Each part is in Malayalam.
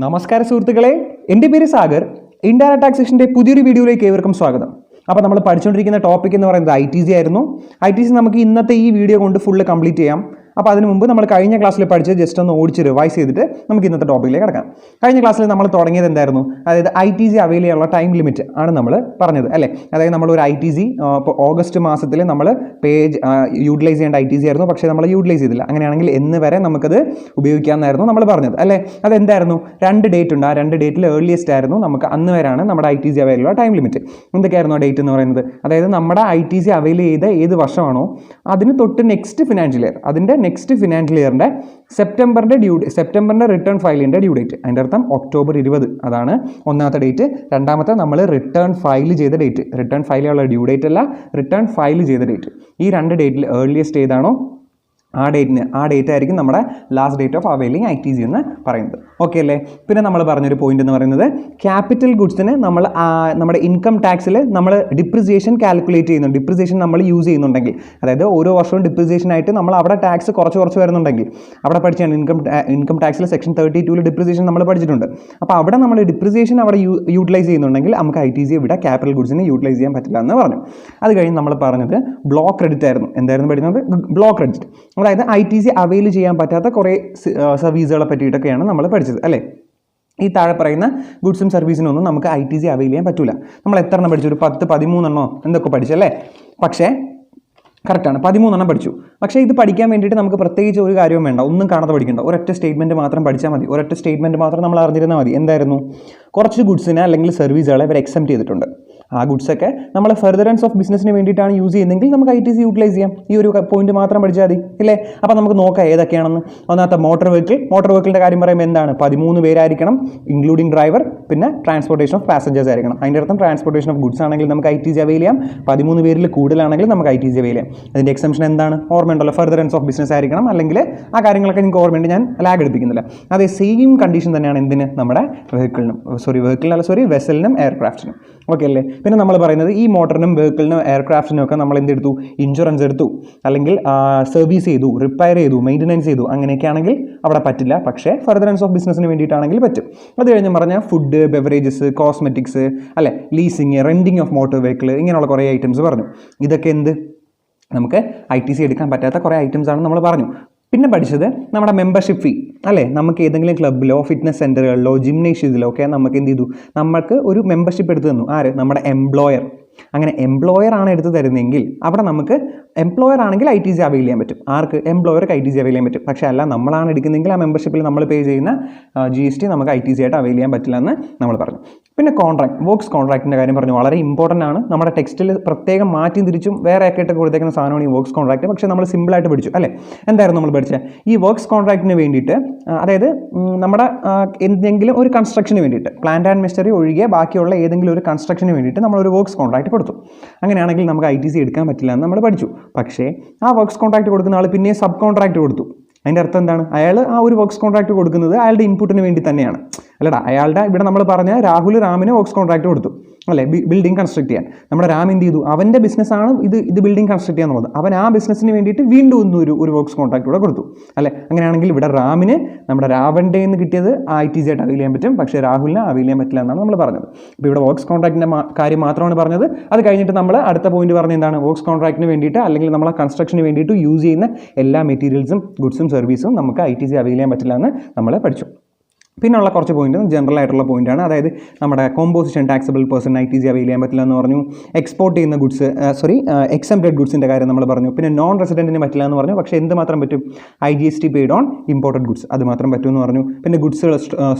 നമസ്കാരം സുഹൃത്തുക്കളെ, എൻ്റെ പേര് സാഗർ. ഇൻഡയറക്റ്റ് ടാക്സേഷൻ്റെ പുതിയൊരു വീഡിയോയിലേക്ക് ഏവർക്കും സ്വാഗതം. അപ്പോൾ നമ്മൾ പഠിച്ചുകൊണ്ടിരിക്കുന്ന ടോപ്പിക് എന്ന് പറയുന്നത് ITC ആയിരുന്നു. ITC നമുക്ക് ഇന്നത്തെ ഈ വീഡിയോ കൊണ്ട് ഫുള്ള് കംപ്ലീറ്റ് ചെയ്യാം. അപ്പോൾ അതിന് മുമ്പ് നമ്മൾ കഴിഞ്ഞ ക്ലാസ്സിൽ പഠിച്ച് ജസ്റ്റ് ഒന്ന് ഓടിച്ച് റിവൈസ് ചെയ്തിട്ട് നമുക്ക് ഇന്നത്തെ ടോപ്പിക്കിലേക്ക് കിടക്കാം. കഴിഞ്ഞ ക്ലാസ്സിൽ നമ്മൾ തുടങ്ങിയത് എന്തായിരുന്നു? അതായത് ITC അവൈൽ ചെയ്യാനുള്ള ടൈം ലിമിറ്റ് ആണ് നമ്മൾ പറഞ്ഞത് അല്ലേ. അതായത് നമ്മൾ ഒരു ITC ഇപ്പോൾ ഓഗസ്റ്റ് മാസത്തിൽ നമ്മൾ പേജ് യൂട്ടിലൈസ് ചെയ്യേണ്ട ITC ആയിരുന്നു, പക്ഷേ നമ്മൾ യൂട്ടിലൈസ് ചെയ്തില്ല. അങ്ങനെയാണെങ്കിൽ എന്ന് വരെ നമുക്കത് ഉപയോഗിക്കാമെന്നായിരുന്നു നമ്മൾ പറഞ്ഞത് അല്ലേ. അതെന്തായിരുന്നു? 2 ഡേറ്റ് ഉണ്ട്. ആ 2 ഡേറ്റിൽ ഏർലിയസ്റ്റ് ആയിരുന്നു നമുക്ക് അന്ന് വരെയാണ് നമ്മുടെ ITC അവൈലുള്ള ടൈം ലിമിറ്റ്. എന്തൊക്കെയായിരുന്നു ആ ഡേറ്റ് എന്ന് പറയുന്നത്? അതായത് നമ്മുടെ ITC അവൈൽ ചെയ്ത ഏത് വർഷമാണോ അതിന് തൊട്ട് നെക്സ്റ്റ് ഫിനാൻഷ്യൽ ഇയർ, അതിൻ്റെ നെക്സ്റ്റ് ഫിനാൻഷ്യൽ ഇയറിൻ്റെ സെപ്റ്റംബറിൻ്റെ റിട്ടേൺ ഫയലിൻ്റെ ഡ്യൂ ഡേറ്റ്. അതിൻ്റെ അർത്ഥം ഒക്ടോബർ 20. അതാണ് ഒന്നാമത്തെ ഡേറ്റ്. രണ്ടാമത്തെ നമ്മൾ റിട്ടേൺ ഫയൽ ചെയ്ത ഡേറ്റ്. റിട്ടേൺ ഫയൽ ചെയ്യാനുള്ള ഡ്യൂ ഡേറ്റ് അല്ല, റിട്ടേൺ ഫയൽ ചെയ്ത ഡേറ്റ്. ഈ 2 ഡേറ്റിൽ ഏർലിയസ്റ്റ് ഏതാണോ ആ ഡേറ്റ് ആയിരിക്കും നമ്മുടെ last date of availing ITC എന്ന് പറയുന്നത്. ഓക്കെ അല്ലേ. പിന്നെ നമ്മൾ പറഞ്ഞൊരു പോയിന്റ് എന്ന് പറയുന്നത് ക്യാപിറ്റൽ ഗുഡ്സിന് നമ്മൾ നമ്മുടെ ഇൻകം ടാക്സിൽ നമ്മൾ ഡിപ്രിസിയേഷൻ കാൽക്കുലേറ്റ് ചെയ്യുന്നുണ്ട്. ഡിപ്രിസിയേഷൻ നമ്മൾ യൂസ് ചെയ്യുന്നുണ്ടെങ്കിൽ, അതായത് ഓരോ വർഷവും ഡിപ്രിസിയേഷൻ ആയിട്ട് നമ്മൾ അവിടെ ടാക്സ് കുറച്ച് വരുന്നുണ്ടെങ്കിൽ, അവിടെ പഠിച്ചാണ് ഇൻകം ടാക്സിൽ സെക്ഷൻ 32 ഡിപ്രിസിയേഷൻ നമ്മൾ പഠിച്ചിട്ടുണ്ട്. അപ്പോൾ അവിടെ നമ്മൾ ഡിപ്രിസിയേഷൻ അവിടെ യൂട്ടിലൈസ് ചെയ്യുന്നുണ്ടെങ്കിൽ നമുക്ക് ITC ഇവിടെ ക്യാപിറ്റൽ ഗുഡ്സിന് യൂട്ടിലൈസ് ചെയ്യാൻ പറ്റില്ല എന്ന് പറഞ്ഞു. അത് കഴിഞ്ഞ് നമ്മൾ പറഞ്ഞത് ബ്ലോക്ക് ക്രെഡിറ്റ് ആയിരുന്നു. എന്തായിരുന്നു പഠിക്കുന്നത്? Block credit. അതായത് ITC അവൈൽ ചെയ്യാൻ പറ്റാത്ത കുറേ സർവീസുകളെ പറ്റിയിട്ടൊക്കെയാണ് നമ്മൾ പഠിച്ചത് അല്ലേ. ഈ താഴെ പറയുന്ന ഗുഡ്സും സർവീസിനൊന്നും നമുക്ക് ITC അവൈൽ ചെയ്യാൻ പറ്റില്ല. നമ്മൾ എത്ര എണ്ണം പഠിച്ചു? ഒരു 10-13 എന്തൊക്കെ പഠിച്ചല്ലേ. പക്ഷേ കറക്റ്റാണ്, 13 പഠിച്ചു. പക്ഷേ ഇത് പഠിക്കാൻ വേണ്ടിയിട്ട് നമുക്ക് പ്രത്യേകിച്ച് ഒരു കാര്യവും വേണ്ട, ഒന്നും കാണാതെ പഠിക്കേണ്ട. ഒരൊറ്റ സ്റ്റേറ്റ്മെൻറ്റ് മാത്രം പഠിച്ചാൽ മതി. ഒരൊറ്റ സ്റ്റേറ്റ്മെൻറ്റ് മാത്രം നമ്മൾ അറിഞ്ഞിരുന്നാൽ മതി. എന്തായിരുന്നു? കുറച്ച് ഗുഡ്സിനെ അല്ലെങ്കിൽ സർവീസുകളെ ഇവർ എക്സെപ്റ്റ് ചെയ്തിട്ടുണ്ട്. ആ ഗുഡ്സൊക്കെ നമ്മൾ ഫർദറൻസ് ഓഫ് ബിസിനസ്സിന് വേണ്ടിയിട്ടാണ് യൂസ് ചെയ്യുന്നതെങ്കിൽ നമുക്ക് ITC യൂട്ടിലൈസ് ചെയ്യാം. ഈ ഒരു പോയിന്റ് മാത്രം പഠിച്ചാൽ മതി ഇല്ലേ. അപ്പോൾ നമുക്ക് നോക്കാം ഏതൊക്കെയാണെന്ന്. ഒന്നാമത്തെ മോട്ടോർ വെഹിക്കിളിൻ്റെ കാര്യം പറയുമ്പോൾ എന്താണ്? 13 പേരായിരിക്കണം, ഇൻക്ലൂഡിംഗ് ഡ്രൈവർ. പിന്നെ ട്രാൻസ്പോർട്ടേഷൻ ഓഫ് പാസഞ്ചേഴ്സ് ആയിരിക്കണം. അതിൻ്റെ അർത്ഥം ട്രാൻസ്പോർട്ടേഷൻ ഓഫ് ഗുഡ്സ് ആണെങ്കിൽ നമുക്ക് ITC അവൈൽ ചെയ്യാം. 13 പേരിൽ കൂടുതലാണെങ്കിൽ നമുക്ക് ITC അവൈൽ ചെയ്യാം. അതിൻ്റെ എക്സംഷൻ എന്താണ്? ഓർമ്മയുണ്ടല്ലോ, ഫർദറൻസ് ഓഫ് ബിസിനസ് ആയിരിക്കണം. അല്ലെങ്കിൽ ആ കാര്യങ്ങളൊക്കെ നിങ്ങൾക്ക് ഓർമ്മയുണ്ട്, ഞാൻ ലാഗ് എടുപ്പിക്കുന്നില്ല. അതേ സെയിം കണ്ടീഷൻ തന്നെയാണ് എന്തിന്? നമ്മുടെ വെസലിനും എയർക്രാഫ്റ്റിനും. ഓക്കെ അല്ലേ. പിന്നെ നമ്മൾ പറയുന്നത് ഈ മോട്ടറിനും വെഹിക്കിളിനും എയർക്രാഫ്റ്റിനും ഒക്കെ നമ്മൾ എന്തെടുത്തു? ഇൻഷുറൻസ് എടുത്തു, അല്ലെങ്കിൽ സർവീസ് ചെയ്തു, റിപ്പയർ ചെയ്തു, മെയിൻ്റനൻസ് ചെയ്തു. അങ്ങനെയൊക്കെ ആണെങ്കിൽ അവിടെ പറ്റില്ല. പക്ഷേ ഫർദറൻസ് ഓഫ് ബിസിനസ്സിന് വേണ്ടിയിട്ടാണെങ്കിൽ പറ്റും. അത് കഴിഞ്ഞ് പറഞ്ഞാൽ ഫുഡ്, ബെവറേജസ്, കോസ്മെറ്റിക്സ് അല്ലെ, ലീസിങ്, റെൻറ്റിങ് ഓഫ് മോട്ടോർ വെഹിക്കിൾ, ഇങ്ങനെയുള്ള കുറേ ഐറ്റംസ് പറഞ്ഞു. ഇതൊക്കെ എന്ത്? നമുക്ക് ITC എടുക്കാൻ പറ്റാത്ത കുറേ ഐറ്റംസ് ആണെന്ന് നമ്മൾ പറഞ്ഞു. പിന്നെ പഠിച്ചത് നമ്മുടെ മെമ്പർഷിപ്പ് ഫീ അല്ലേ. നമുക്ക് ഏതെങ്കിലും ക്ലബ്ബിലോ ഫിറ്റ്നസ് സെൻ്ററുകളിലോ ജിംനേഷ്യത്തിലോ ഒക്കെ നമുക്ക് എന്ത് ചെയ്തു? നമുക്ക് ഒരു മെമ്പർഷിപ്പ് എടുത്ത് തന്നു. ആര്? നമ്മുടെ എംപ്ലോയർ. അങ്ങനെ എംപ്ലോയർ ആണ് എടുത്ത് തരുന്നതെങ്കിൽ അവിടെ നമുക്ക് എംപ്ലോയർ ആണെങ്കിൽ ITC അവൈൽ ചെയ്യാൻ പറ്റും. ആർക്ക്? എംപ്ലോയർക്ക് ITC അവൈൽ ചെയ്യാൻ പറ്റും. പക്ഷേ അല്ല, നമ്മളാണ് എടുക്കുന്നതെങ്കിൽ ആ മെമ്പർഷിപ്പിൽ നമ്മൾ പേ ചെയ്യുന്ന GST നമുക്ക് ITC ആയിട്ട് അവൈൽ ചെയ്യാൻ പറ്റില്ല എന്ന് നമ്മൾ പറഞ്ഞു. പിന്നെ വർക്ക്സ് കോൺട്രാക്റ്റിൻ്റെ കാര്യം പറഞ്ഞു. വളരെ ഇമ്പോർട്ടൻ്റ് ആണ്. നമ്മുടെ ടെക്സ്റ്റിൽ പ്രത്യേകം മാറ്റി തിരിച്ചും വേറെ ഒക്കെ ഇട്ട് കൊടുത്തേക്കുന്ന സാധനമാണ് ഈ വർക്ക്സ് കോൺട്രാക്റ്റ്. പക്ഷേ നമ്മൾ സിമ്പിളായിട്ട് പഠിച്ചു അല്ലേ. എന്തായിരുന്നു നമ്മൾ പഠിച്ചത്? ഈ വർക്ക്സ് കോൺട്രാക്റ്റിന് വേണ്ടിയിട്ട്, അതായത് നമ്മുടെ എന്തെങ്കിലും ഒരു കൺസ്ട്രക്ഷന് വേണ്ടിയിട്ട്, പ്ലാന്റ് ആൻഡ് മെഷീനറി ഒഴികെ ബാക്കിയുള്ള ഏതെങ്കിലും ഒരു കൺസ്ട്രക്ഷന് വേണ്ടിയിട്ട് നമ്മളൊരു വർക്ക്സ് കോൺട്രാക്റ്റ് കൊടുത്തു. അങ്ങനെയാണെങ്കിൽ നമുക്ക് ITC എടുക്കാൻ പറ്റില്ല എന്ന് നമ്മൾ പഠിച്ചു. പക്ഷേ ആ വർക്ക്സ് കോൺട്രാക്റ്റ് കൊടുക്കുന്ന ആൾ പിന്നെ സബ് കോൺട്രാക്റ്റ് കൊടുത്തു. അതിൻ്റെ അർത്ഥം എന്താണ്? അയാൾ ആ ഒരു വർക്ക്സ് കോൺട്രാക്റ്റ് കൊടുക്കുന്നത് അയാളുടെ ഇൻപുട്ടിന് വേണ്ടി തന്നെയാണ് അല്ലടാ. അയാളുടെ ഇവിടെ നമ്മൾ പറഞ്ഞ രാമിന് വർക്ക്സ് കോൺട്രാക്റ്റ് കൊടുത്തു അല്ലേ, ബിൽഡിംഗ് കൺസ്ട്രക്ട് ചെയ്യാൻ. നമ്മുടെ രാം എന്ത് ചെയ്തു? അവൻ്റെ ബിസിനസ്സാണ് ഇത് ബിൽഡിംഗ് കൺസ്ട്രക്ട് ചെയ്യാൻ എന്നുള്ളത്. അവൻ ആ ബിസിനസ്സിന് വേണ്ടിയിട്ട് വീണ്ടും ഒരു വർക്ക്സ് കോൺട്രാക്റ്റ് കൂടെ കൊടുത്തു അല്ലേ. അങ്ങനെയാണെങ്കിൽ ഇവിടെ റാമിന് നമ്മുടെ രാവൻ്റെ നിന്ന് കിട്ടിയത് ITC ആയിട്ട് അവൈൽ ചെയ്യാൻ പറ്റും, പക്ഷേ രാഹുലിന് അവൈൽ ചെയ്യാൻ പറ്റില്ല എന്നാണ് നമ്മൾ പറഞ്ഞത്. അപ്പോൾ ഇവിടെ വർക്ക്സ് കോൺട്രാക്റ്റിൻ്റെ കാര്യം മാത്രമാണ് പറഞ്ഞത്. അത് കഴിഞ്ഞിട്ട് നമ്മൾ അടുത്ത പോയിന്റ് പറഞ്ഞത് എന്താണ്? വർക്ക്സ് കോൺട്രാക്റ്റിന് വേണ്ടിയിട്ട് അല്ലെങ്കിൽ നമ്മളെ കൺസ്ട്രക്ഷന് വേണ്ടിയിട്ട് യൂസ് ചെയ്യുന്ന എല്ലാ മെറ്റീരിയൽസും ഗുഡ്സും സർവീസും നമുക്ക് ITC അവൈൽ ചെയ്യാൻ പറ്റില്ല എന്ന് നമ്മൾ പഠിച്ചു. പിന്നെയുള്ള കുറച്ച് പോയിന്റ് ജനറൽ ആയിട്ടുള്ള പോയിന്റാണ്. അതായത് നമ്മുടെ composition taxable person ITC avail ചെയ്യാൻ പറ്റില്ല എന്ന് പറഞ്ഞു. എക്സ്പോർട്ട് ചെയ്യുന്ന എക്സംപ്റ്റഡ് ഗുഡ്സിൻ്റെ കാര്യം നമ്മൾ പറഞ്ഞു. പിന്നെ നോൺ റെസിഡൻറ്റിന് പറ്റില്ല എന്ന് പറഞ്ഞു. പക്ഷേ എന്ത് മാത്രം പറ്റും? IGST paid on imported goods, അത് മാത്രം പറ്റുമെന്ന് പറഞ്ഞു. പിന്നെ ഗുഡ്സുകൾ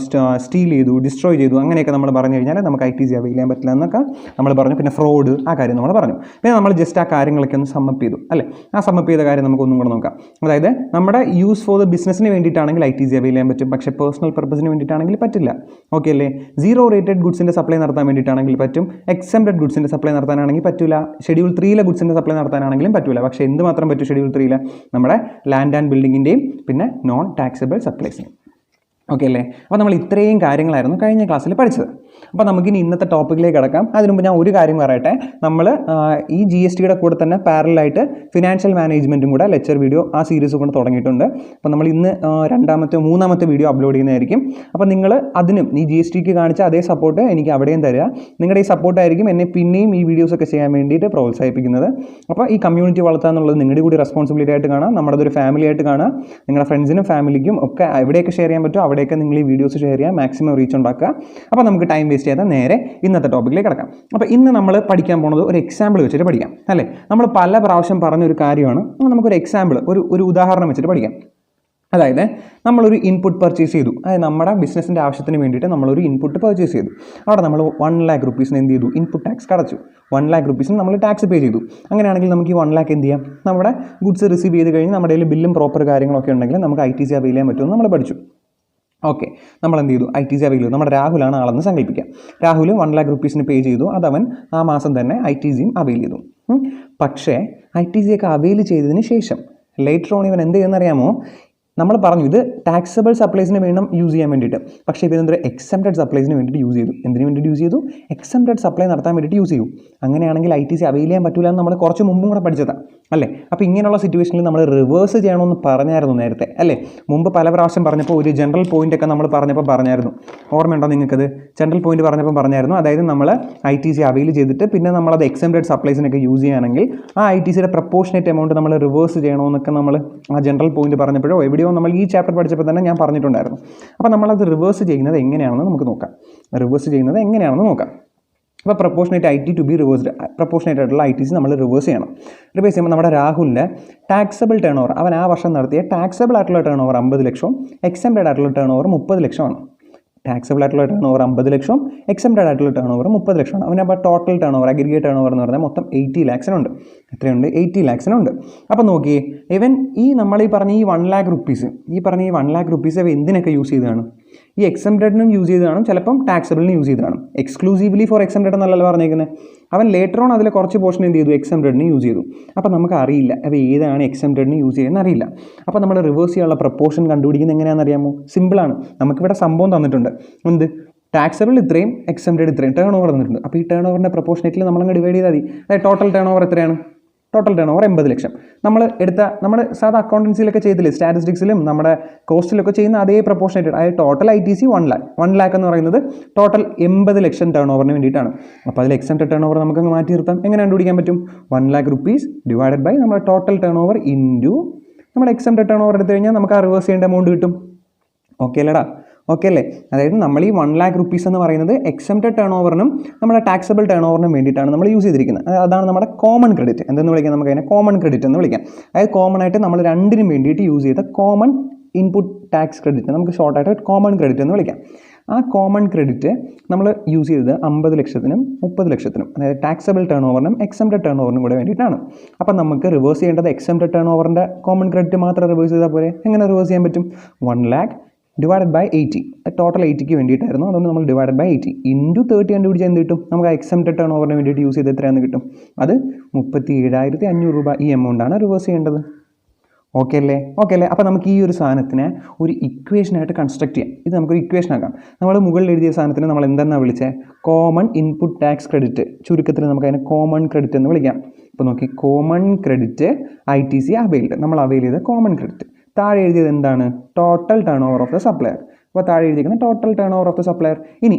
സ്റ്റീൽ ചെയ്തു, ഡിസ്ട്രോയ് ചെയ്തു, അങ്ങനെയൊക്കെ നമ്മൾ പറഞ്ഞു കഴിഞ്ഞാൽ നമുക്ക് ITC അവൈൽ ചെയ്യാൻ പറ്റില്ല എന്നൊക്കെ നമ്മൾ പറഞ്ഞു. പിന്നെ ഫ്രോഡ്, ആ കാര്യം നമ്മൾ പറഞ്ഞു. പിന്നെ നമ്മൾ ജസ്റ്റ് ആ കാര്യങ്ങളൊക്കെ ഒന്ന് സമ്മപ്പ് ചെയ്തു അല്ലേ. ആ സമ്മപ്പ് ചെയ്ത കാര്യം നമുക്കൊന്നും കൂടെ നോക്കാം. അതായത് നമ്മുടെ യൂസ് ഫോർ ദ ബിസിനസ്സിന് വേണ്ടിയിട്ടാണെങ്കിൽ ITC അവൈൽ ചെയ്യാൻ പറ്റും, പക്ഷേ പേഴ്സണൽ പർപ്പസിന് വേണ്ടിയിട്ടാണെങ്കിൽ പറ്റില്ല. ഓക്കെ അല്ലേ. 0 റേറ്റഡ് ഗുഡ്സിൻ്റെ സപ്ലൈ നടത്താൻ വേണ്ടിയിട്ടാണെങ്കിൽ പറ്റും. എക്സംപ്റ്റഡ് ഗുഡ്സിൻ്റെ സപ്ലൈ നടത്താനാണെങ്കിൽ പറ്റില്ല. ഷെഡ്യൂൾ 3 ഗുഡ്സിൻ്റെ സപ്ലൈ നടത്താനാണെങ്കിലും പറ്റില്ല. പക്ഷേ എന്ത് മാത്രം പറ്റും ഷെഡ്യൂൾ 3? നമ്മുടെ ലാൻഡ് ആൻഡ് ബിൽഡിങ്ങിൻ്റെയും പിന്നെ നോൺ ടാക്സബിൾ സപ്ലൈസിനും. ഓക്കെ അല്ലേ. അപ്പോൾ നമ്മൾ ഇത്രയും കാര്യങ്ങളായിരുന്നു കഴിഞ്ഞ ക്ലാസ്സിൽ പഠിച്ചത്. അപ്പോൾ നമുക്കിനി ഇന്നത്തെ ടോപ്പിക്കിലേക്ക് കിടക്കാം. അതിന് മുമ്പ് ഞാൻ ഒരു കാര്യം പറയട്ടെ. നമ്മൾ ഈ GSTയുടെ കൂടെ തന്നെ പാരലായിട്ട് ഫിനാൻഷ്യൽ മാനേജ്മെൻറ്റും കൂടെ ലെക്ചർ വീഡിയോ ആ സീരീസ് കൊണ്ട് തുടങ്ങിയിട്ടുണ്ട്. അപ്പോൾ നമ്മൾ ഇന്ന് മൂന്നാമത്തെ വീഡിയോ അപ്ലോഡ് ചെയ്യുന്നതായിരിക്കും. അപ്പോൾ നിങ്ങൾ അതിനും ഈ GSTക്ക് കാണിച്ച അതേ സപ്പോർട്ട് എനിക്ക് അവിടെയും തരിക. നിങ്ങളുടെ ഈ സപ്പോർട്ടായിരിക്കും എന്നെ പിന്നെയും ഈ വീഡിയോസൊക്കെ ചെയ്യാൻ വേണ്ടിയിട്ട് പ്രോത്സാഹിപ്പിക്കുന്നത്. അപ്പോൾ ഈ കമ്മ്യൂണിറ്റി വളർത്തുക എന്നുള്ളത് നിങ്ങളുടെ കൂടി റെസ്പോൺസിബിലിറ്റി ആയിട്ട് കാണാം, നമ്മുടെ ഒരു ഫാമിലി ആയിട്ട് കാണുക. നിങ്ങളുടെ ഫ്രണ്ട്സിനും ഫാമിലിക്കും ഒക്കെ എവിടെയൊക്കെ ഷെയർ ചെയ്യാൻ പറ്റുമോ അവിടെയൊക്കെ നിങ്ങൾ ഈ വീഡിയോസ് ഷെയർ ചെയ്യുക, മാക്സിമം റീച്ച് ഉണ്ടാക്കുക. അപ്പോൾ നമുക്ക് ടൈം വേസ്റ്റ് ചെയ്യാതെ നേരെ ഇന്നത്തെ ടോപ്പിക്കിലേക്ക് കിടക്കാം. അപ്പോൾ ഇന്ന് നമ്മൾ പഠിക്കാൻ പോകുന്നത് ഒരു എക്സാമ്പിൾ വെച്ചിട്ട് പഠിക്കാം അല്ലേ. നമ്മൾ പല പ്രാവശ്യം പറഞ്ഞൊരു കാര്യമാണ്, നമുക്കൊരു എക്സാമ്പിൾ ഒരു ഉദാഹരണം വെച്ചിട്ട് പഠിക്കാം. അതായത് നമ്മളൊരു ഇൻപുട്ട് പർച്ചേസ് ചെയ്തു. അതായത് നമ്മുടെ ബിസിനസ്സിൻ്റെ ആവശ്യത്തിന് വേണ്ടിയിട്ട് നമ്മളൊരു ഇൻപുട്ട് പർച്ചേസ് ചെയ്തു. അവിടെ നമ്മൾ 1 lakh rupees എന്ത് ചെയ്തു, ഇൻപുട്ട് ടാക്സ് കടച്ചു. 1 lakh rupees നമ്മൾ ടാക്സ് പേ ചെയ്തു. അങ്ങനെയാണെങ്കിൽ നമുക്ക് ഈ 1 lakh എന്ത് ചെയ്യാം, നമ്മുടെ ഗുഡ്സ് റിസീവ് ചെയ്ത് കഴിഞ്ഞ് നമ്മുടെ കയ്യിൽ ബില്ലും പ്രോപ്പർ കാര്യങ്ങളൊക്കെ ഉണ്ടെങ്കിൽ നമുക്ക് ITC അവൈൽ ചെയ്യാൻ പറ്റുമെന്ന് നമ്മൾ പഠിച്ചു. ഓക്കെ, നമ്മൾ എന്ത് ചെയ്തു, ITC അവൈൽ ചെയ്തു. നമ്മുടെ രാഹുലാണ് ആളെന്ന് സങ്കല്പിക്കാം. രാഹുൽ 1 lakh rupees പേ ചെയ്തു. അതവൻ ആ മാസം തന്നെ ITCയും അവൈൽ ചെയ്തു. പക്ഷേ ITC ഒക്കെ അവൈൽ ചെയ്തതിന് ശേഷം ലേറ്റർ ഓൺ ഇവൻ എന്ത് ചെയ്യുന്നറിയാമോ, നമ്മൾ പറഞ്ഞു ഇത് ടാക്സബിൾ സപ്ലൈസിന് വേണം യൂസ് ചെയ്യാൻ വേണ്ടിയിട്ട്. പക്ഷേ ഇപ്പോൾ ഇതൊരു എക്സംപ്റ്റഡ് സപ്ലൈസിന് വേണ്ടിയിട്ട് യൂസ് ചെയ്തു. എന്തിനു വേണ്ടിയിട്ട് യൂസ് ചെയ്തു, എക്സംപ്റ്റഡ് സപ്ലൈ നടത്താൻ വേണ്ടിയിട്ട് യൂസ് ചെയ്യും. അങ്ങനെയാണെങ്കിൽ ITC അവൈൽ ചെയ്യാൻ പറ്റില്ല എന്ന് നമ്മൾ കുറച്ച് മുമ്പും കൂടെ പഠിച്ചതാണ് അല്ലേ. അപ്പോൾ ഇങ്ങനെയുള്ള സിറ്റുവേഷനിൽ നമ്മൾ റിവേഴ്സ് ചെയ്യണമെന്ന് പറഞ്ഞായിരുന്നു നേരത്തെ അല്ലേ. മുമ്പ് പല പ്രാവശ്യം പറഞ്ഞപ്പോൾ ഒരു ജനറൽ പോയിന്റ് ഒക്കെ നമ്മൾ പറഞ്ഞായിരുന്നു. ഓർമ്മയുണ്ടോ നിങ്ങൾക്കത്? ജനറൽ പോയിന്റ് പറഞ്ഞായിരുന്നു. അതായത് നമ്മൾ ITC അവൈൽ ചെയ്തിട്ട് പിന്നെ നമ്മളത് എക്സംപ്റ്റഡ് സപ്ലൈസിനൊക്കെ യൂസ് ചെയ്യുകയാണെങ്കിൽ ആ ITCയുടെ പ്രപ്പോർഷനേറ്റ് എമൗണ്ട് നമ്മൾ റിവേഴ്സ് ചെയ്യണമെന്നൊക്കെ നമ്മൾ ആ ജനറൽ പോയിന്റ് പറഞ്ഞപ്പോഴോ എവിടെയോ നമ്മൾ ഈ ചാപ്റ്റർ പഠിച്ചപ്പോൾ തന്നെ ഞാൻ പറഞ്ഞിട്ടുണ്ടായിരുന്നു. അപ്പോൾ നമ്മളത് റിവേഴ്സ് ചെയ്യുന്നത് എങ്ങനെയാണെന്ന് നമുക്ക് നോക്കാം. അപ്പോൾ proportionate IT to be reversed, proportionate ആയിട്ടുള്ള ITC നമ്മൾ റിവേഴ്സ് ചെയ്യണം. റിവേഴ്സ് ചെയ്യുമ്പോൾ നമ്മുടെ രാഹുലിൻ്റെ ടാക്സബിൾ ടേൺ ഓവർ, അവൻ ആ വർഷം നടത്തിയ ടാക്സബിൾ ആയിട്ടുള്ള ടേൺ ഓവർ 50 ലക്ഷവും എക്സംപ്റ്റഡ് ആയിട്ടുള്ള ടേൺ ഓവർ 30 ലക്ഷമാണ്. ടാക്സബിൾ ആയിട്ടുള്ള ടേൺ ഓവർ 50 ലക്ഷവും എക്സംപ്റ്റഡ് ആയിട്ടുള്ള ടേൺ ഓവർ 30 ലക്ഷമാണ്. അവനപ്പോൾ total turnover, aggregate turnover എന്ന് പറഞ്ഞാൽ മൊത്തം 80 lakhsനുണ്ട്. എത്രയുണ്ട്, 80 lakhsനുണ്ട്. അപ്പോൾ നോക്കിയേ, ഇവൻ നമ്മൾ ഈ പറഞ്ഞ ഈ 1 lakh rupees ഇവ എന്തിനൊക്കെ യൂസ് ചെയ്തതാണ്, ഈ എക്സംപ്റ്റഡിനും യൂസ് ചെയ്ത് കാണും, ചിലപ്പം ടാക്സബിളിനും യൂസ് ചെയ്ത് കാണും. എക്സ്ക്ലൂസീവ്ലി ഫോർ എക്സംപ്റ്റഡ് എന്നല്ലല്ലോ പറഞ്ഞേക്കുന്നത്. അവൻ ലേറ്റർ ഓൺ അതിലെ കുറച്ച് പോർഷൻ എന്ത് ചെയ്തു, എക്സംപ്റ്റഡിന് യൂസ് ചെയ്തു. അപ്പോൾ നമുക്ക് അറിയില്ല അപ്പോൾ ഏതാണ് എക്സംപ്റ്റഡിന് യൂസ് ചെയ്യുന്നത് അറിയില്ല. അപ്പോൾ നമ്മൾ റിവേഴ്സ് ചെയ്യാനുള്ള പ്രപ്പോർഷൻ കണ്ടുപിടിക്കുന്നത് എങ്ങനെയാണെന്ന് അറിയാമോ, സിമ്പിളാണ്. നമുക്കിവിടെ സംഭവം തന്നിട്ടുണ്ട്, എന്ത് ടാക്സബിൾ ഇത്രയും എക്സംപ്റ്റഡ് ഇത്രയും ടേൺ ഓവർ തന്നിട്ടുണ്ട്. അപ്പോൾ ഈ ടേൺ ഓവറിൻ്റെ പ്രപ്പോർഷനേറ്റിൽ നമ്മളങ്ങ് ഡിവൈഡ് ചെയ്താൽ മതി. അതായത് ടോട്ടൽ ടേൺ ഓവർ എത്രയാണ്, ടോട്ടൽ ടേൺ ഓവർ 80 ലക്ഷം. നമ്മൾ സാധാ അക്കൗണ്ടൻസിയിലൊക്കെ ചെയ്തില്ലേ, സ്റ്റാറ്റിസ്റ്റിക്സിലും നമ്മുടെ കോസ്റ്റിലൊക്കെ ചെയ്യുന്ന അതേ പ്രപ്പോർഷനേറ്റ്. അതായത് ടോട്ടൽ ITC 1 lakh എന്ന് പറയുന്നത് ടോട്ടൽ 80 ലക്ഷം ടേൺ ഓവറിന് വേണ്ടിയിട്ടാണ്. അപ്പോൾ അതിൽ എക്സംപ്റ്റഡ് ടേൺ ഓവർ നമുക്കങ്ങ് മാറ്റി നിർത്താം. എങ്ങനെ കണ്ടുപിടിക്കാൻ പറ്റും, 1 lakh rupees ഡിവൈഡഡ് ബൈ നമ്മുടെ ടോട്ടൽ ടേൺ ഓവർ ഇൻറ്റു നമ്മുടെ എക്സംപ്റ്റഡ് ടേൺ ഓവർ എടുത്തു കഴിഞ്ഞാൽ നമുക്ക് ആ റിവേഴ്സ് ചെയ്യേണ്ട എമൗണ്ട് കിട്ടും. ഓക്കെ അല്ലേടാ, ഓക്കെ അല്ലേ. അതായത് നമ്മൾ ഈ 1 lakh rupees എന്ന് പറയുന്നത് എക്സംപ്റ്റഡ് ടേൺ ഓവറിനും നമ്മുടെ ടാക്സബിൾ ടേൺ ഓവറിനും വേണ്ടിയിട്ടാണ് നമ്മൾ യൂസ് ചെയ്തിരിക്കുന്നത്. അതാണ് നമ്മുടെ കോമൺ ക്രെഡിറ്റ്. എന്തെന്ന് വിളിക്കാം, നമുക്ക് അതിനെ കോമൺ ക്രെഡിറ്റ് എന്ന് വിളിക്കാം. അതായത് കോമൺ ആയിട്ട് നമ്മൾ രണ്ടിനും വേണ്ടിയിട്ട് യൂസ് ചെയ്ത കോമൺ ഇൻപുട്ട് ടാക്സ് ക്രെഡിറ്റ് നമുക്ക് ഷോർട്ടായിട്ട് കോമൺ ക്രെഡിറ്റ് എന്ന് വിളിക്കാം. ആ കോമൺ ക്രെഡിറ്റ് നമ്മൾ യൂസ് ചെയ്തത് 50 ലക്ഷത്തിനും 30 ലക്ഷത്തിനും, അതായത് ടാക്സബിൾ ടേൺ ഓവറിനും എക്സംപ്റ്റഡ് ടേൺ ഓവറിനും കൂടെ വേണ്ടിയിട്ടാണ്. അപ്പോൾ നമുക്ക് റിവേഴ്സ് ചെയ്യേണ്ടത് എക്സംപ്റ്റഡ് ടേൺ ഓവറിൻ്റെ കോമൺ ക്രെഡിറ്റ് മാത്രം റിവേഴ്സ് ചെയ്താൽ പോരെ. എങ്ങനെ റിവേഴ്സ് ചെയ്യാൻ പറ്റും, 1 lakh ഡിവൈഡഡ് ബൈ 80, ടോട്ടൽ 80ക്ക് വേണ്ടിയിട്ടായിരുന്നു. അതുകൊണ്ട് നമ്മൾ ഡിവൈഡഡ് ബൈ 80 ഇൻറ്റു 30 കണ്ടുപിടിച്ചാൽ എന്ത് കിട്ടും, നമുക്ക് ആ എക്സംപ്റ്റഡ് ടേൺ ഓവറിന് വേണ്ടിയിട്ട് യൂസ് ചെയ്ത് എത്രയാണെന്ന് കിട്ടും. അത് 37,500 രൂപ. ഈ എമൗണ്ടാണ് റിവേഴ്സ് ചെയ്യേണ്ടത്. ഓക്കെ അല്ലേ. അപ്പോൾ നമുക്ക് ഈ ഒരു സാധനത്തിനെ ഒരു ഇക്വേഷനായിട്ട് കൺസ്ട്രക്ട് ചെയ്യാം. ഇത് നമുക്കൊരു ഇക്വേഷൻ ആക്കാം. നമ്മൾ മുകളിൽ എഴുതിയ സാധനത്തിന് നമ്മൾ എന്തെന്നാണ് വിളിച്ചത്, കോമൺ ഇൻപുട്ട് ടാക്സ് ക്രെഡിറ്റ്. ചുരുക്കത്തിൽ നമുക്ക് അതിനെ കോമൺ ക്രെഡിറ്റ് എന്ന് വിളിക്കാം. അപ്പോൾ നോക്കി, കോമൺ ക്രെഡിറ്റ് ITC അവൈൽഡ്, നമ്മൾ അവൈൽ ചെയ്ത കോമൺ ക്രെഡിറ്റ്. താഴെ എഴുതിയത് എന്താണ്, total turnover of the supplier. അപ്പോൾ താഴെ എഴുതിയിരിക്കുന്നത് total turnover of the supplier. ഇനി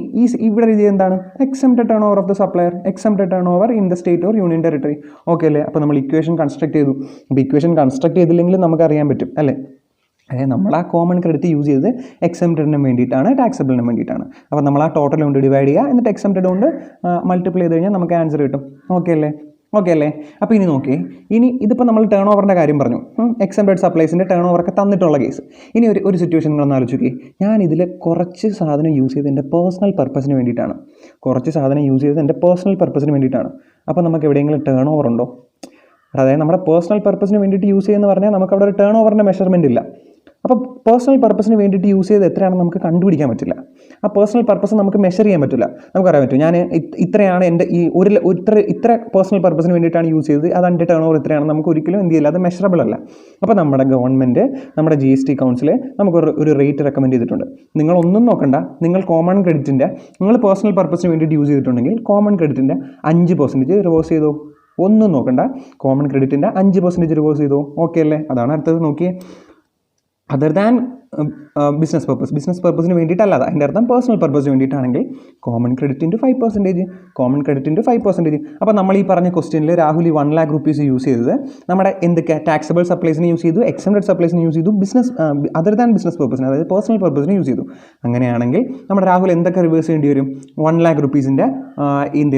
ഇവിടെ എഴുതിയത് എന്താണ്, exempted turnover of the supplier, exempted turn over in the state or union territory. Okay അല്ലേ. അപ്പോൾ നമ്മൾ ഇക്വേഷൻ കൺസ്ട്രക്ട് ചെയ്തു. അപ്പോൾ ഇക്വേഷൻ കൺസ്ട്രക്ട് ചെയ്തില്ലെങ്കിലും നമുക്കറിയാൻ പറ്റും അല്ലേ. അതായത് നമ്മൾ ആ കോമൺ ക്രെഡിറ്റ് യൂസ് ചെയ്തത് എക്സംപ്റ്റഡിനും വേണ്ടിയിട്ടാണ്, ടാക്സബിളിനും വേണ്ടിയിട്ടാണ്. അപ്പോൾ നമ്മൾ ആ ടോട്ടൽ കൊണ്ട് ഡിവൈഡ് ചെയ്യുക, എന്നിട്ട് എക്സംപ്റ്റഡ് കൊണ്ട് മൾട്ടിപ്ലൈ ചെയ്ത് കഴിഞ്ഞാൽ നമുക്ക് ആൻസർ കിട്ടും. ഓക്കെ അല്ലേ. അപ്പോൾ ഇനി നോക്കി, ഇതിപ്പോൾ നമ്മൾ ടേൺ ഓവറിൻ്റെ കാര്യം പറഞ്ഞു, എക്സംപ്റ്റഡ് സപ്ലൈസിൻ്റെ ടേൺ ഓവറൊക്കെ തന്നിട്ടുള്ള കേസ്. ഇനി ഒരു സിറ്റുവേഷൻ നിങ്ങളൊന്ന് ആലോചിക്കുക, ഞാൻ ഇതിൽ കുറച്ച് സാധനം യൂസ് ചെയ്ത് എൻ്റെ പേഴ്സണൽ പർപ്പസിന് വേണ്ടിയിട്ടാണ്. അപ്പോൾ നമുക്ക് എവിടെയെങ്കിലും ടേൺ ഓവർ ഉണ്ടോ? അതായത് നമ്മുടെ പേഴ്സണൽ പർപ്പസിന് വേണ്ടിയിട്ട് യൂസ് ചെയ്യുമെന്ന് പറഞ്ഞാൽ നമുക്ക് അവിടെ ഒരു ടേൺ ഓവറിൻ്റെ മെഷർമെൻറ്റ് ഇല്ല. അപ്പോൾ പേഴ്സണൽ പർപ്പസിന് വേണ്ടിയിട്ട് യൂസ് ചെയ്ത് എത്രയാണെന്ന് നമുക്ക് കണ്ടുപിടിക്കാൻ പറ്റില്ല. ആ പേഴ്സണൽ പർപ്പസ് നമുക്ക് മെഷർ ചെയ്യാൻ പറ്റില്ല. നമുക്കറിയാൻ പറ്റും ഞാൻ ഇത്രയാണ് എൻ്റെ ഈ ഇത്ര പേഴ്സണൽ പർപ്പസിന് വേണ്ടിയിട്ടാണ് യൂസ് ചെയ്തത്, അത് എൻ്റെ ടേൺ ഓവർ ഇത്രയാണ്, നമുക്ക് ഒരിക്കലും എന്ത് ചെയ്യില്ല, അത് മെഷറബിൾ അല്ല. അപ്പോൾ നമ്മുടെ ഗവൺമെൻറ്, നമ്മുടെ GST കൗൺസിൽ നമുക്കൊരു റേറ്റ് റെക്കമെൻഡ് ചെയ്തിട്ടുണ്ട്. നിങ്ങളൊന്നും നോക്കണ്ട, നിങ്ങൾ കോമൺ ക്രെഡിറ്റിൻ്റെ നിങ്ങൾ പേഴ്സണൽ പർപ്പസിന് വേണ്ടിയിട്ട് യൂസ് ചെയ്തിട്ടുണ്ടെങ്കിൽ കോമൺ ക്രെഡിറ്റിൻ്റെ 5% റിവേഴ്സ് ചെയ്തോ. ഒന്നും നോക്കണ്ട, കോമൺ ക്രെഡിറ്റിൻ്റെ 5% റിവേഴ്സ് ചെയ്തോ. ഓക്കെ അല്ലേ? അതാണ് അടുത്തത്. നോക്കിയേ, അതർ ദാൻ ബിസിനസ് പർപ്പസിന് വേണ്ടിയിട്ടല്ലാതെ, അതിൻ്റെ അർത്ഥം പേഴ്സണൽ പർപ്പസിന് വേണ്ടിയിട്ടാണെങ്കിൽ കോമൺ ക്രെഡിറ്റ് ഇൻറ്റു 5%. അപ്പോൾ നമ്മൾ ഈ പറഞ്ഞ ക്വസ്റ്റ്യനിൽ രാഹുൽ 1 lakh rupees യൂസ് ചെയ്തത് നമ്മുടെ എന്തൊക്കെ ടാക്സബിൾ സപ്ലൈസിന് യൂസ് ചെയ്തു, എക്സംപ്റ്റഡ് സപ്ലൈസിന് യൂസ് ചെയ്തു, അതർ ദാൻ ബിസിനസ് പർപ്പസിന്, അതായത് പേഴ്സണൽ പർപ്പസിന് യൂസ് ചെയ്തു. അങ്ങനെയാണെങ്കിൽ നമ്മുടെ രാഹുൽ എന്തൊക്കെ റിവേഴ്സ് ചെയ്യേണ്ടി വരും? 1 lakh rupeesൻ്റെ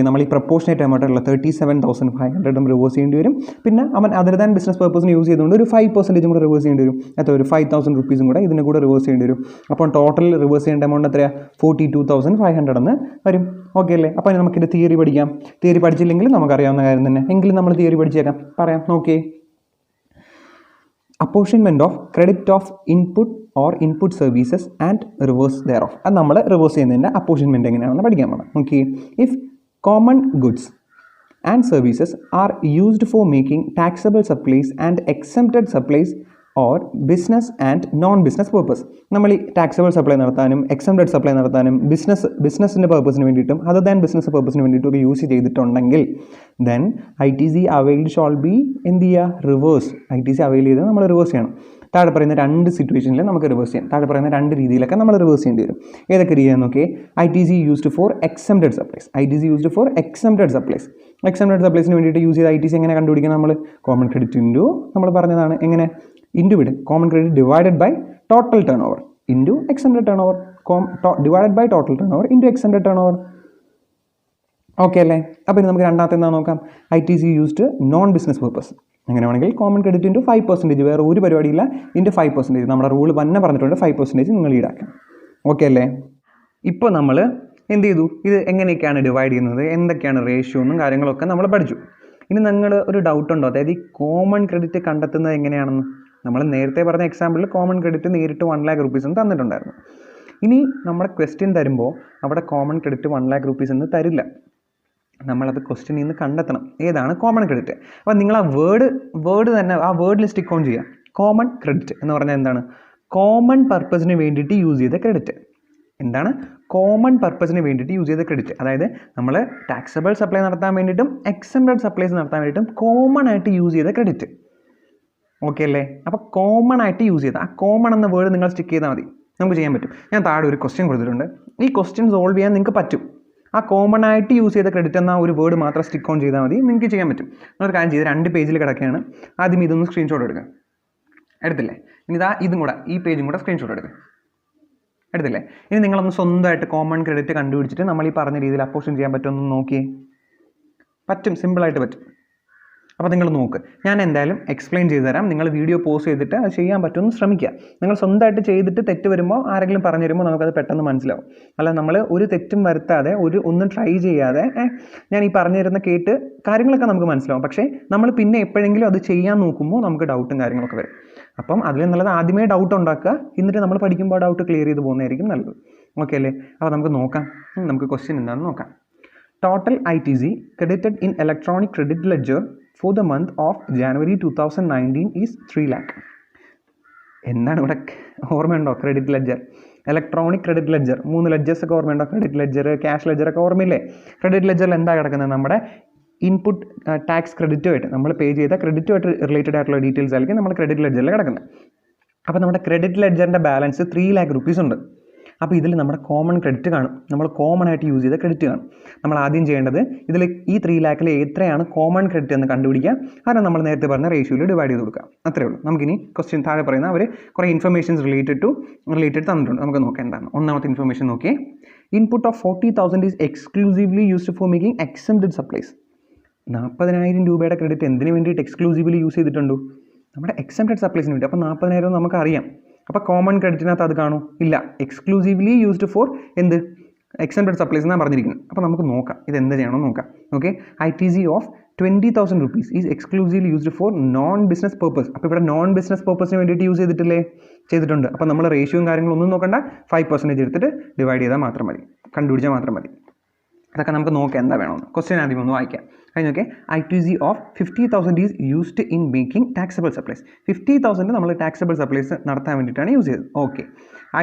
നമ്മൾ ഈ പ്രപ്പോർഷനേറ്റ് എമൗണ്ടുള്ള 37,500 റിവേഴ്സ് ചെയ്യേണ്ടി വരും. പിന്നെ അവൻ അതർ ദാൻ ബിസിനസ് പർപ്പസിന് യൂസ് ചെയ്തുകൊണ്ട് ഒരു 5% കൂടെ റിവേഴ്സ് ചെയ്യേണ്ടി വരും. എത്ര? ഒരു 5,000 rupees കൂടെ ഇതിന് കൂടെ റിവേഴ്സ് ചെയ്യേണ്ടി വരും. അപ്പോൾ ടോട്ടൽ റിവേഴ്സ് ചെയ്യേണ്ട എമൗണ്ട് എത്രയാണ്? 42,500 എന്ന് വരും. ഓക്കെ അല്ലേ? അപ്പോൾ നമുക്കിത് തിയറി പഠിക്കാം. തിയറി പഠിച്ചില്ലെങ്കിൽ നമുക്കറിയാവുന്ന കാര്യം തന്നെ, എങ്കിലും നമ്മൾ തിയറി പഠിച്ചേക്കാം. പറയാം, നോക്കിയേ. Apportionment of credit of input or input services and reverse thereof. അത് നമ്മൾ റിവേഴ്സ് ചെയ്യുന്നതിൻ്റെ അപ്പോർഷൻമെൻറ്റ് എങ്ങനെയാണെന്ന് പഠിക്കാൻ പോകണം. നോക്കിയേ. If common goods and services are used for making taxable supplies and exempted supplies or business and non business purpose. നമ്മൾ ഈ ടാക്സബിൾ സപ്ലൈ നടത്താനും എക്സംപ്റ്റഡ് സപ്ലൈ നടത്താനും ബിസിനസ്സിൻ്റെ പർപ്പസിന് വേണ്ടിയിട്ടും അതർ ദാൻ ബിസിനസ് പർപ്പസിന് വേണ്ടിയിട്ടൊക്കെ യൂസ് ചെയ്തിട്ടുണ്ടെങ്കിൽ then ITC availed shawl B എന്ത് ചെയ്യുക? റിവേഴ്സ്. ITC അവൈൽ ചെയ്ത് നമ്മൾ റിവേഴ്സ് ചെയ്യണം. താഴെ പറയുന്ന 2 സിറ്റുവേഷനിൽ നമുക്ക് റിവേഴ്സ് ചെയ്യാം. താഴെ പറയുന്ന 2 രീതിയിലൊക്കെ നമ്മൾ റിവേഴ്സ് ചെയ്യേണ്ടി വരും. ഏതൊക്കെ രീതിയാണ് നോക്കിയേ. ITC used for exempted supplies. Exempted സപ്ലൈസിന് വേണ്ടിയിട്ട് യൂസ് ചെയ്ത ITC എങ്ങനെ കണ്ടുപിടിക്കണം? നമ്മൾ കോമൺ ക്രെഡിറ്റ് ഇൻറ്റു നമ്മൾ പറഞ്ഞതാണ് എങ്ങനെ into common credit divided by total turnover into exempted turnover, divided by total turnover into exempted turnover. Okay അല്ലേ? അപ്പോൾ ഇനി നമുക്ക് രണ്ടാമത്തെ എന്താ നോക്കാം. ITC used non business purpose. അങ്ങനെ വേണമെങ്കിൽ കോമൺ ക്രെഡിറ്റ് ഇൻറ്റു 5%, വേറെ ഒരു പരിപാടിയില്ല, ഇൻറ്റു 5%. നമ്മുടെ റൂൾ തന്നെ പറഞ്ഞിട്ടുണ്ട് 5% നിങ്ങൾ ഈടാക്കാം. ഓക്കെ അല്ലേ? ഇപ്പോൾ നമ്മൾ എന്ത് ചെയ്തു? ഇത് എങ്ങനെയൊക്കെയാണ് ഡിവൈഡ് ചെയ്യുന്നത്, എന്തൊക്കെയാണ് റേഷ്യോ എന്നും കാര്യങ്ങളൊക്കെ നമ്മൾ പഠിച്ചു. ഇനി നിങ്ങൾ ഒരു ഡൗട്ട് ഉണ്ടോ? അതായത് ഈ കോമൺ ക്രെഡിറ്റ് കണ്ടെത്തുന്നത് എങ്ങനെയാണെന്ന്. നമ്മൾ നേരത്തെ പറഞ്ഞ എക്സാമ്പിളിൽ കോമൺ ക്രെഡിറ്റ് നേരിട്ട് 1 lakh rupees എന്ന് തന്നിട്ടുണ്ടായിരുന്നു. ഇനി നമ്മുടെ ക്വസ്റ്റ്യൻ തരുമ്പോൾ അവിടെ കോമൺ ക്രെഡിറ്റ് 1 lakh rupees എന്ന് തരില്ല. നമ്മളത് ക്വസ്റ്റ്യനിൽ നിന്ന് കണ്ടെത്തണം ഏതാണ് കോമൺ ക്രെഡിറ്റ്. അപ്പോൾ നിങ്ങൾ ആ വേർഡ് തന്നെ ആ വേർഡിൽ സ്റ്റിക്ക് ഓൺ ചെയ്യുക. കോമൺ ക്രെഡിറ്റ് എന്ന് പറഞ്ഞാൽ എന്താണ്? കോമൺ പർപ്പസിന് വേണ്ടിയിട്ട് യൂസ് ചെയ്ത ക്രെഡിറ്റ്. എന്താണ്? കോമൺ പർപ്പസിന് വേണ്ടിയിട്ട് യൂസ് ചെയ്ത ക്രെഡിറ്റ്. അതായത് നമ്മൾ ടാക്സബിൾ സപ്ലൈ നടത്താൻ വേണ്ടിയിട്ടും എക്സംപ്റ്റഡ് സപ്ലൈസ് നടത്താൻ വേണ്ടിയിട്ടും കോമൺ ആയിട്ട് യൂസ് ചെയ്ത ക്രെഡിറ്റ്. ഓക്കെ അല്ലേ? അപ്പോൾ കോമൺ ആയിട്ട് യൂസ് ചെയ്ത ആ കോമൺ എന്ന വേർഡ് നിങ്ങൾ സ്റ്റിക്ക് ചെയ്താൽ മതി, നമുക്ക് ചെയ്യാൻ പറ്റും. ഞാൻ താഴെ ഒരു ക്വസ്റ്റ്യൻ കൊടുത്തിട്ടുണ്ട്. ഈ ക്വസ്റ്റ്യൻ സോൾവ് ചെയ്യാൻ നിങ്ങൾക്ക് പറ്റും. ആ കോമൺ ആയിട്ട് യൂസ് ചെയ്ത ക്രെഡിറ്റ് എന്ന ഒരു വേർഡ് മാത്രം സ്റ്റിക്ക് ഓൺ ചെയ്താൽ മതി, നിങ്ങൾക്ക് ചെയ്യാൻ പറ്റും. നിങ്ങളൊരു കാര്യം ചെയ്ത് 2 പേജിൽ കിടക്കുകയാണ്. ആദ്യം ഇതൊന്ന് സ്ക്രീൻഷോട്ട് എടുക്കുക. എടുത്തില്ലേ? ഇനി ഇതും കൂടെ ഈ പേജും കൂടെ സ്ക്രീൻഷോട്ട് എടുക്കുക. എടുത്തില്ലേ? ഇനി നിങ്ങളൊന്ന് സ്വന്തമായിട്ട് കോമൺ ക്രെഡിറ്റ് കണ്ടുപിടിച്ചിട്ട് നമ്മൾ ഈ പറഞ്ഞ രീതിയിൽ അപ്പോർഷൻ ചെയ്യാൻ പറ്റുമെന്ന് നോക്കിയേ. പറ്റും, സിമ്പിളായിട്ട് പറ്റും. അപ്പോൾ നിങ്ങൾ നോക്ക്, ഞാൻ എന്തായാലും എക്സ്പ്ലെയിൻ ചെയ്തു തരാം. നിങ്ങൾ വീഡിയോ പോസ് ചെയ്തിട്ട് അത് ചെയ്യാൻ പറ്റുമെന്ന് ശ്രമിക്കുക. നിങ്ങൾ സ്വന്തമായിട്ട് ചെയ്തിട്ട് തെറ്റ് വരുമ്പോൾ ആരെങ്കിലും പറഞ്ഞു തരുമ്പോൾ നമുക്കത് പെട്ടെന്ന് മനസ്സിലാവും. അല്ല നമ്മൾ ഒരു തെറ്റും വരുത്താതെ ഒന്നും ട്രൈ ചെയ്യാതെ ഞാൻ ഈ പറഞ്ഞു തരുന്ന കേട്ട് കാര്യങ്ങളൊക്കെ നമുക്ക് മനസ്സിലാവും. പക്ഷേ നമ്മൾ പിന്നെ എപ്പോഴെങ്കിലും അത് ചെയ്യാൻ നോക്കുമ്പോൾ നമുക്ക് ഡൗട്ടും കാര്യങ്ങളൊക്കെ വരും. അപ്പം അതിൽ നല്ലത് ആദ്യമേ ഡൗട്ട് ഉണ്ടാക്കുക, എന്നിട്ട് നമ്മൾ പഠിക്കുമ്പോൾ ഡൗട്ട് ക്ലിയർ ചെയ്ത് പോകുന്നതായിരിക്കും നല്ലത്. ഓക്കെ അല്ലേ? അപ്പോൾ നമുക്ക് നോക്കാം. നമുക്ക് ക്വസ്റ്റ്യൻ എന്താണെന്ന് നോക്കാം. Total ITC credited in electronic credit ledger for the month of January 2019 is 3 lakh. എന്താണ് ഇവിടെ ഓർമ്മയുണ്ടോ? Credit ledger, electronic credit ledger, 3 ledgers ഒക്കെ ഓർമ്മയുണ്ടോ? ക്രെഡിറ്റ് ലെഡ്ജർ, ക്യാഷ് ലെഡ്ജർ ഒക്കെ ഓർമ്മയില്ലേ? ക്രെഡിറ്റ് ലെഡ്ജറിൽ എന്താ കിടക്കുന്നത്? നമ്മുടെ ഇൻപുട്ട് ടാക്സ് ക്രെഡിറ്റുമായിട്ട് നമ്മൾ പേ ചെയ്ത ക്രെഡിറ്റുമായിട്ട് റിലേറ്റഡ് ആയിട്ടുള്ള ഡീറ്റെയിൽസ് ആയിരിക്കും നമ്മൾ ക്രെഡിറ്റ് ലെഡ്ജറിൽ കിടക്കുന്നത്. അപ്പോൾ നമ്മുടെ ക്രെഡിറ്റ് ലെഡ്ജറിൻ്റെ ബാലൻസ് 3 lakh rupees ഉണ്ട്. അപ്പോൾ ഇതിൽ നമ്മുടെ കോമൺ ക്രെഡിറ്റ് കാണും, നമ്മൾ കോമൺ ആയിട്ട് യൂസ് ചെയ്ത ക്രെഡിറ്റ് കാണും. നമ്മൾ ആദ്യം ചെയ്യേണ്ടത് ഇതിൽ ഈ 3 lakhൽ എത്രയാണ് കോമൺ ക്രെഡിറ്റ് എന്ന് കണ്ടുപിടിക്കുക. കാരണം നമ്മൾ നേരത്തെ പറഞ്ഞ റേഷ്യോയിൽ ഡിവൈഡ് ചെയ്ത് കൊടുക്കുക. അത്രേ ഉള്ളൂ. നമുക്കിനി ക്വസ്റ്റ്യൻ താഴെ പറയുന്ന അവർ കുറേ ഇൻഫർമേഷൻസ് റിലേറ്റഡ് തന്നിട്ടുണ്ട്. നമുക്ക് നോക്കാം എന്താണ്. ഒന്നാമത്തെ ഇൻഫർമേഷൻ നോക്കിയേ. Input of 40,000 is exclusively used for making exempted supplies. 40,000 രൂപയുടെ ക്രെഡിറ്റ് എന്തിനു വേണ്ടിയിട്ട് എക്സ്ക്ലൂസീവ്ലി യൂസ് ചെയ്തിട്ടുണ്ടോ? നമ്മുടെ എക്സംപ്റ്റഡ് സപ്ലൈസിന് വേണ്ടി. അപ്പോൾ 40,000 നമുക്കറിയാം. അപ്പോൾ കോമൺ ക്രെഡിറ്റിനകത്ത് അത് കാണും? ഇല്ല. എക്സ്ക്ലൂസീവ്ലി യൂസ്ഡ് ഫോർ എന്ത്? എക്സംപ്റ്റഡ് സപ്ലൈസ് എന്നാണ് പറഞ്ഞിരിക്കുന്നത്. അപ്പോൾ നമുക്ക് നോക്കാം ഇത് എന്ത് ചെയ്യണമെന്ന് നോക്കാം. Okay, ITC of 20,000 rupees is exclusively used for non business purpose. അപ്പോൾ ഇവിടെ നോൺ ബിസിനസ് പേർപ്പസിന് വേണ്ടിയിട്ട് യൂസ് ചെയ്തിട്ടുണ്ട്. അപ്പോൾ നമ്മൾ റേഷ്യോയും കാര്യങ്ങളൊന്നും നോക്കണ്ട, 5% എടുത്തിട്ട് ഡിവൈഡ് ചെയ്താൽ മാത്രം മതി, കണ്ടുപിടിച്ചാൽ മാത്രം മതി. അതൊക്കെ നമുക്ക് നോക്കാം എന്താ വേണമെന്ന്. ക്വസ്റ്റ്യൻ ആദ്യം ഒന്ന് വായിക്കാം. കഴിഞ്ഞൊക്കെ ITC of 50,000 is used in making taxable supplies. 50,000 നമ്മൾ ടാക്സബിൾ സപ്ലൈസ് നടത്താൻ വേണ്ടിയിട്ടാണ് യൂസ് ചെയ്തത്. Okay,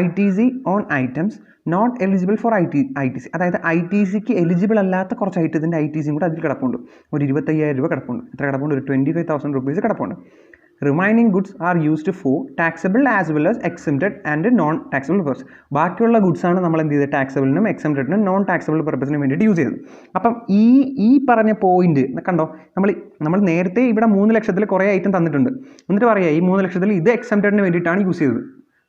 ITC on items not eligible for ITC, അതായത് ITCക്ക് എലിജിബിൾ അല്ലാത്ത കുറച്ച് ഐറ്റത്തിൻ്റെ ITCയും കൂടെ അതിൽ കിടപ്പുണ്ട്. ഒരു 25,000 രൂപ കിടപ്പുണ്ട്. എത്ര കിടപ്പുണ്ട്? ഒരു 25,000 rupees കിടപ്പുണ്ട്. Remaining goods are used for taxable as well as exempted and non taxable purpose. ബാക്കിയുള്ള ഗുഡ്സാണ് നമ്മൾ എന്ത് ചെയ്തത്? ടാക്സബിളിനും എക്സംപ്റ്റഡിനും നോൺ ടാക്സബിൾ പർപ്പസിനും വേണ്ടിയിട്ട് യൂസ് ചെയ്തത്. അപ്പം ഈ പറഞ്ഞ പോയിന്റ് കണ്ടോ, നമ്മൾ നേരത്തെ ഇവിടെ 3 ലക്ഷത്തിൽ കുറേ ഐറ്റം തന്നിട്ടുണ്ട്. എന്നിട്ട് പറയാം ഈ 3 ലക്ഷത്തിൽ ഇത് എക്സംപ്റ്റഡിന് വേണ്ടിയിട്ടാണ് യൂസ് ചെയ്തത്.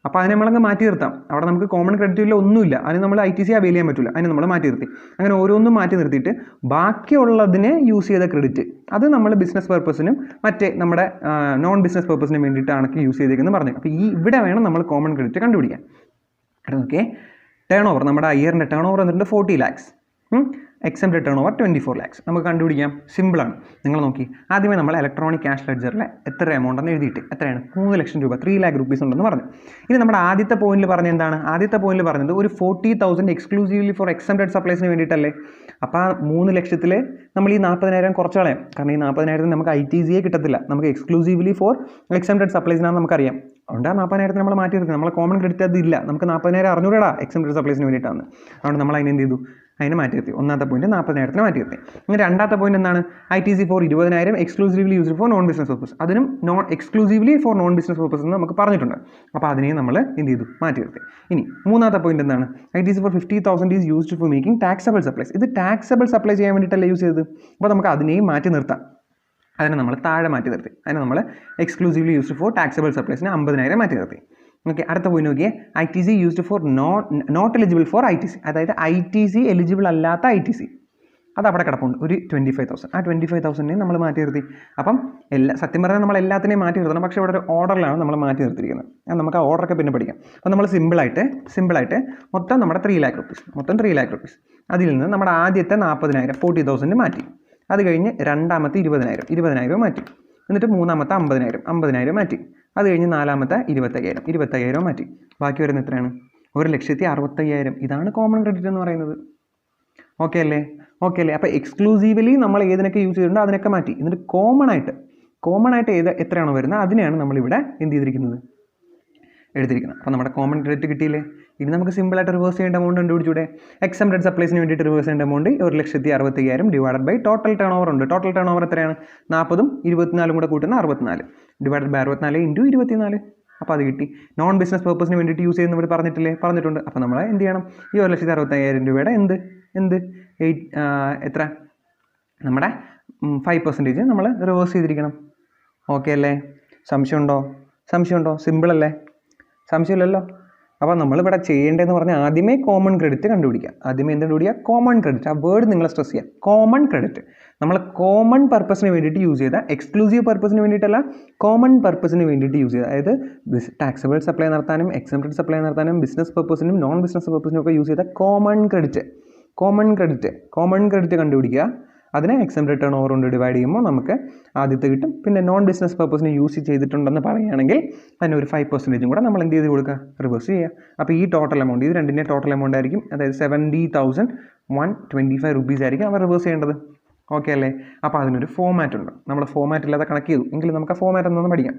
അപ്പോൾ അതിനെ നമ്മളങ്ങ് മാറ്റി നിർത്താം. അവിടെ നമുക്ക് കോമൺ ക്രെഡിറ്റ് ഇല്ല, ഒന്നുമില്ല. അതിന് നമ്മൾ ITC അവൈൽ ചെയ്യാൻ പറ്റില്ല. അതിന് നമ്മൾ മാറ്റി നിർത്തി. അങ്ങനെ ഓരോന്നും മാറ്റി നിർത്തിയിട്ട് ബാക്കിയുള്ളതിനെ യൂസ് ചെയ്ത ക്രെഡിറ്റ് അത് നമ്മൾ ബിസിനസ് പർപ്പസിനും മറ്റേ നമ്മുടെ നോൺ ബിസിനസ് പർപ്പസിനും വേണ്ടിയിട്ടാണ് യൂസ് ചെയ്തേക്കുന്നത് പറഞ്ഞു. അപ്പോൾ ഇവിടെ വേണം നമ്മൾ കോമൺ ക്രെഡിറ്റ് കണ്ടുപിടിക്കാൻ. ഓക്കെ, ടേൺ ഓവർ, നമ്മുടെ ഇയറിൻ്റെ ടേൺ ഓവർ എന്നിട്ട് 40 lakhs, exempted turn over 24 lakhs. നമുക്ക് കണ്ടുപിടിക്കാം, സിമ്പിളാണ്. നിങ്ങൾ നോക്കി, ആദ്യമേ നമ്മൾ ഇലക്ട്രോണിക് ക്യാഷ് ലെഡ്ജറിൽ എത്ര എമൗണ്ട് എന്ന് എഴുതിയിട്ട് എത്രയാണ്? 3 ലക്ഷം രൂപ, 3 lakh rupees ഉണ്ടെന്ന് പറഞ്ഞു. ഇനി നമ്മുടെ ആദ്യത്തെ പോയിന്റിൽ പറഞ്ഞ എന്താണ്? ആദ്യത്തെ പോയിന്റിൽ പറഞ്ഞത് ഒരു 40,000 എക്സ്ക്ലൂസീവ്ലി ഫോർ എക്സംപ്റ്റഡ് സപ്ലൈസിന് വേണ്ടിയിട്ടല്ലേ. അപ്പോൾ ആ 3 ലക്ഷത്തിൽ നമ്മൾ ഈ 40,000 കുറച്ച് കളയാം. കാരണം ഈ 40,000 നമുക്ക് ITCയെ കിട്ടത്തില്ല. നമുക്ക് എക്സ്ക്ലൂസീവ്ലി ഫോർ എക്സംപ്റ്റഡ് സപ്ലൈസിനാണ് നമുക്കറിയാം. അതുകൊണ്ട് ആ 40,000 നമ്മൾ മാറ്റി നിർത്തി. നമ്മളെ കോമൺ ക്രെഡിറ്റ് അതില്ല. നമുക്ക് 40,000 അറിഞ്ഞൂടാ എക്സംപ്റ്റഡ് സപ്ലൈസിന് വേണ്ടിയിട്ടാണ്. അതുകൊണ്ട് നമ്മൾ അതിന് എന്ത് ചെയ്തു? അതിനെ മാറ്റി നിർത്തി. ഒന്നാമത്തെ പോയിന്റ് 40,000 മാറ്റി നിർത്തി. ഇനി രണ്ടാമത്തെ പോയിന്റ് എന്താണ്? ITC for 20,000 exclusively used for non business purpose. അതിനും exclusively for non business purpose എന്ന് നമുക്ക് പറഞ്ഞിട്ടുണ്ട്. അപ്പോൾ അതിനെയും നമ്മൾ എന്ത് ചെയ്തു? മാറ്റി നിർത്തി. ഇനി മൂന്നാമത്തെ പോയിന്റ് എന്താണ്? ITC for 50,000 is used for making taxable supplies. ഇത് ടാക്സബിൾ സപ്ലൈ ചെയ്യാൻ വേണ്ടിയിട്ടല്ലേ യൂസ് ചെയ്തത്. അപ്പോൾ നമുക്ക് അതിനെയും മാറ്റി നിർത്താം. അതിനെ നമ്മൾ താഴെ മാറ്റി നിർത്തി. അതിനെ നമ്മൾ എക്സ്ക്ലൂസീവ്ലി യൂസ്ഡ് ഫോർ ടാക്സബിൾ സപ്ലൈസിന് 50,000 മാറ്റി നിർത്തി. ഓക്കെ, അടുത്ത പോയിന്റ് നോക്കിയേ, ITC used for not eligible for ITC, അതായത് ITC എലിജിബിൾ അല്ലാത്ത ITC അത് അവിടെ കിടപ്പുണ്ട്, ഒരു 25,000. ആ 25,000 നമ്മൾ മാറ്റി നിർത്തി. അപ്പം സത്യം പറഞ്ഞാൽ നമ്മൾ എല്ലാത്തിനെയും മാറ്റി നിർത്തണം. പക്ഷേ ഇവിടെ ഒരു ഓർഡറിലാണ് നമ്മൾ മാറ്റി നിർത്തിയിരിക്കുന്നത്. നമുക്ക് ആ ഓർഡറൊക്കെ പിന്നെ പഠിക്കാം. അപ്പോൾ നമ്മൾ സിമ്പിളായിട്ട് മൊത്തം നമ്മുടെ 3 lakh rupees, മൊത്തം 3 lakh rupees. അതിൽ നിന്ന് നമ്മുടെ ആദ്യത്തെ 40,000 40,000 മാറ്റി. അത് കഴിഞ്ഞ് രണ്ടാമത്തെ 20,000 മാറ്റി. എന്നിട്ട് മൂന്നാമത്തെ 50,000 മാറ്റി. അത് കഴിഞ്ഞ് നാലാമത്തെ 25,000 മാറ്റി. ബാക്കി വരുന്ന എത്രയാണ്? 1,65,000. ഇതാണ് കോമൺ ക്രെഡിറ്റ് എന്ന് പറയുന്നത്. ഓക്കെ അല്ലേ? അപ്പോൾ എക്സ്ക്ലൂസീവ്ലി നമ്മൾ ഏതിനൊക്കെ യൂസ് ചെയ്തിട്ടുണ്ടോ അതിനൊക്കെ മാറ്റി. എന്നിട്ട് കോമൺ ആയിട്ട് എത്രയാണോ വരുന്നത് അതിനെയാണ് നമ്മളിവിടെ എന്ത് ചെയ്തിരിക്കുന്നത്? എടുത്തിരിക്കുന്നത്. അപ്പോൾ നമ്മുടെ കോമൺ ക്രെഡിറ്റ് കിട്ടിയില്ലേ? ഇനി നമുക്ക് സിമ്പിളായിട്ട് റിവേഴ്സ് ചെയ്യേണ്ട എമൗണ്ട് കണ്ടുപിടിച്ചൂടെ? എക്സംപ്റ്റഡ് സപ്ലൈസിന് വേണ്ടിയിട്ട് റിവേഴ്സ് ചെയ്യേണ്ട amount 1,65,000 divided by total turnover ഉണ്ട്. ടോട്ടൽ ടേൺ ഓവർ എത്രയാണ്? 40ഉം 24 കൂടെ കൂട്ടുന്ന 64 ഡിവൈഡഡ് ബൈ 64 ഇൻറ്റു 24. അപ്പോൾ അത് കിട്ടി. നോൺ ബിസിനസ് പർപ്പസിന് വേണ്ടിയിട്ട് യൂസ് ചെയ്യുന്ന ഇവിടെ പറഞ്ഞിട്ടുണ്ട്. അപ്പോൾ നമ്മൾ എന്ത് ചെയ്യണം? ഈ 1,65,000 രൂപയുടെ എത്ര? നമ്മുടെ 5% നമ്മൾ റിവേഴ്സ് ചെയ്തിരിക്കണം. ഓക്കെ അല്ലേ? സംശയമുണ്ടോ? സിമ്പിളല്ലേ? സംശയമില്ലല്ലോ. അപ്പോൾ നമ്മളിവിടെ ചെയ്യേണ്ടതെന്ന് പറഞ്ഞാൽ ആദ്യമേ കോമൺ ക്രെഡിറ്റ് കണ്ടുപിടിക്കുക. ആദ്യമേ എന്ത് കണ്ടുപിടിക്കുക? Common credit. ആ വേർഡ് നിങ്ങൾ സ്ട്രെസ് ചെയ്യുക. കോമൺ ക്രെഡിറ്റ് നമ്മൾ കോമൺ പർപ്പസിന് വേണ്ടിയിട്ട് യൂസ് ചെയ്ത, എക്സ്ക്ലൂസീവ് പർപ്പസിന് വേണ്ടിയിട്ടല്ല, കോമൺ പർപ്പസിന് വേണ്ടിയിട്ട് യൂസ് ചെയ്ത, അതായത് ടാക്സബിൾ സപ്ലൈ നടത്താനും എക്സംപ്റ്റഡ് സപ്ലൈ നടത്താനും ബിസിനസ് പർപ്പസിനും നോൺ ബിസിനസ് പർപ്പസിനും ഒക്കെ യൂസ് ചെയ്ത കോമൺ ക്രെഡിറ്റ് കണ്ടുപിടിക്കുക. അതിനെ എക്സംപ്റ്റഡ് ടേൺ ഓവർ കൊണ്ട് ഡിവൈഡ് ചെയ്യുമ്പോൾ നമുക്ക് ആദ്യത്തെ കിട്ടും. പിന്നെ നോൺ ബിസിനസ് പർപ്പസിന് യൂസ് ചെയ്തിട്ടുണ്ടെന്ന് പറയുകയാണെങ്കിൽ അതിന് ഒരു 5% കൂടെ നമ്മൾ എന്ത് ചെയ്ത് കൊടുക്കുക? റിവേഴ്സ് ചെയ്യുക. അപ്പോൾ ഈ ടോട്ടൽ എമൗണ്ട്, ഇത് രണ്ടിൻ്റെ ടോട്ടൽ എമൗണ്ട് ആയിരിക്കും, അതായത് 70,125 rupees ആയിരിക്കും അവർ റിവേഴ്സ് ചെയ്യേണ്ടത്. ഓക്കെ അല്ലേ? അപ്പോൾ അതിനൊരു ഫോമാറ്റ് ഉണ്ട്. നമ്മൾ ഫോമാറ്റ് ഇല്ലാതെ കണക്ട് ചെയ്തു എങ്കിലും നമുക്ക് ആ ഫോമാറ്റ് എന്നൊന്ന് പഠിക്കാം.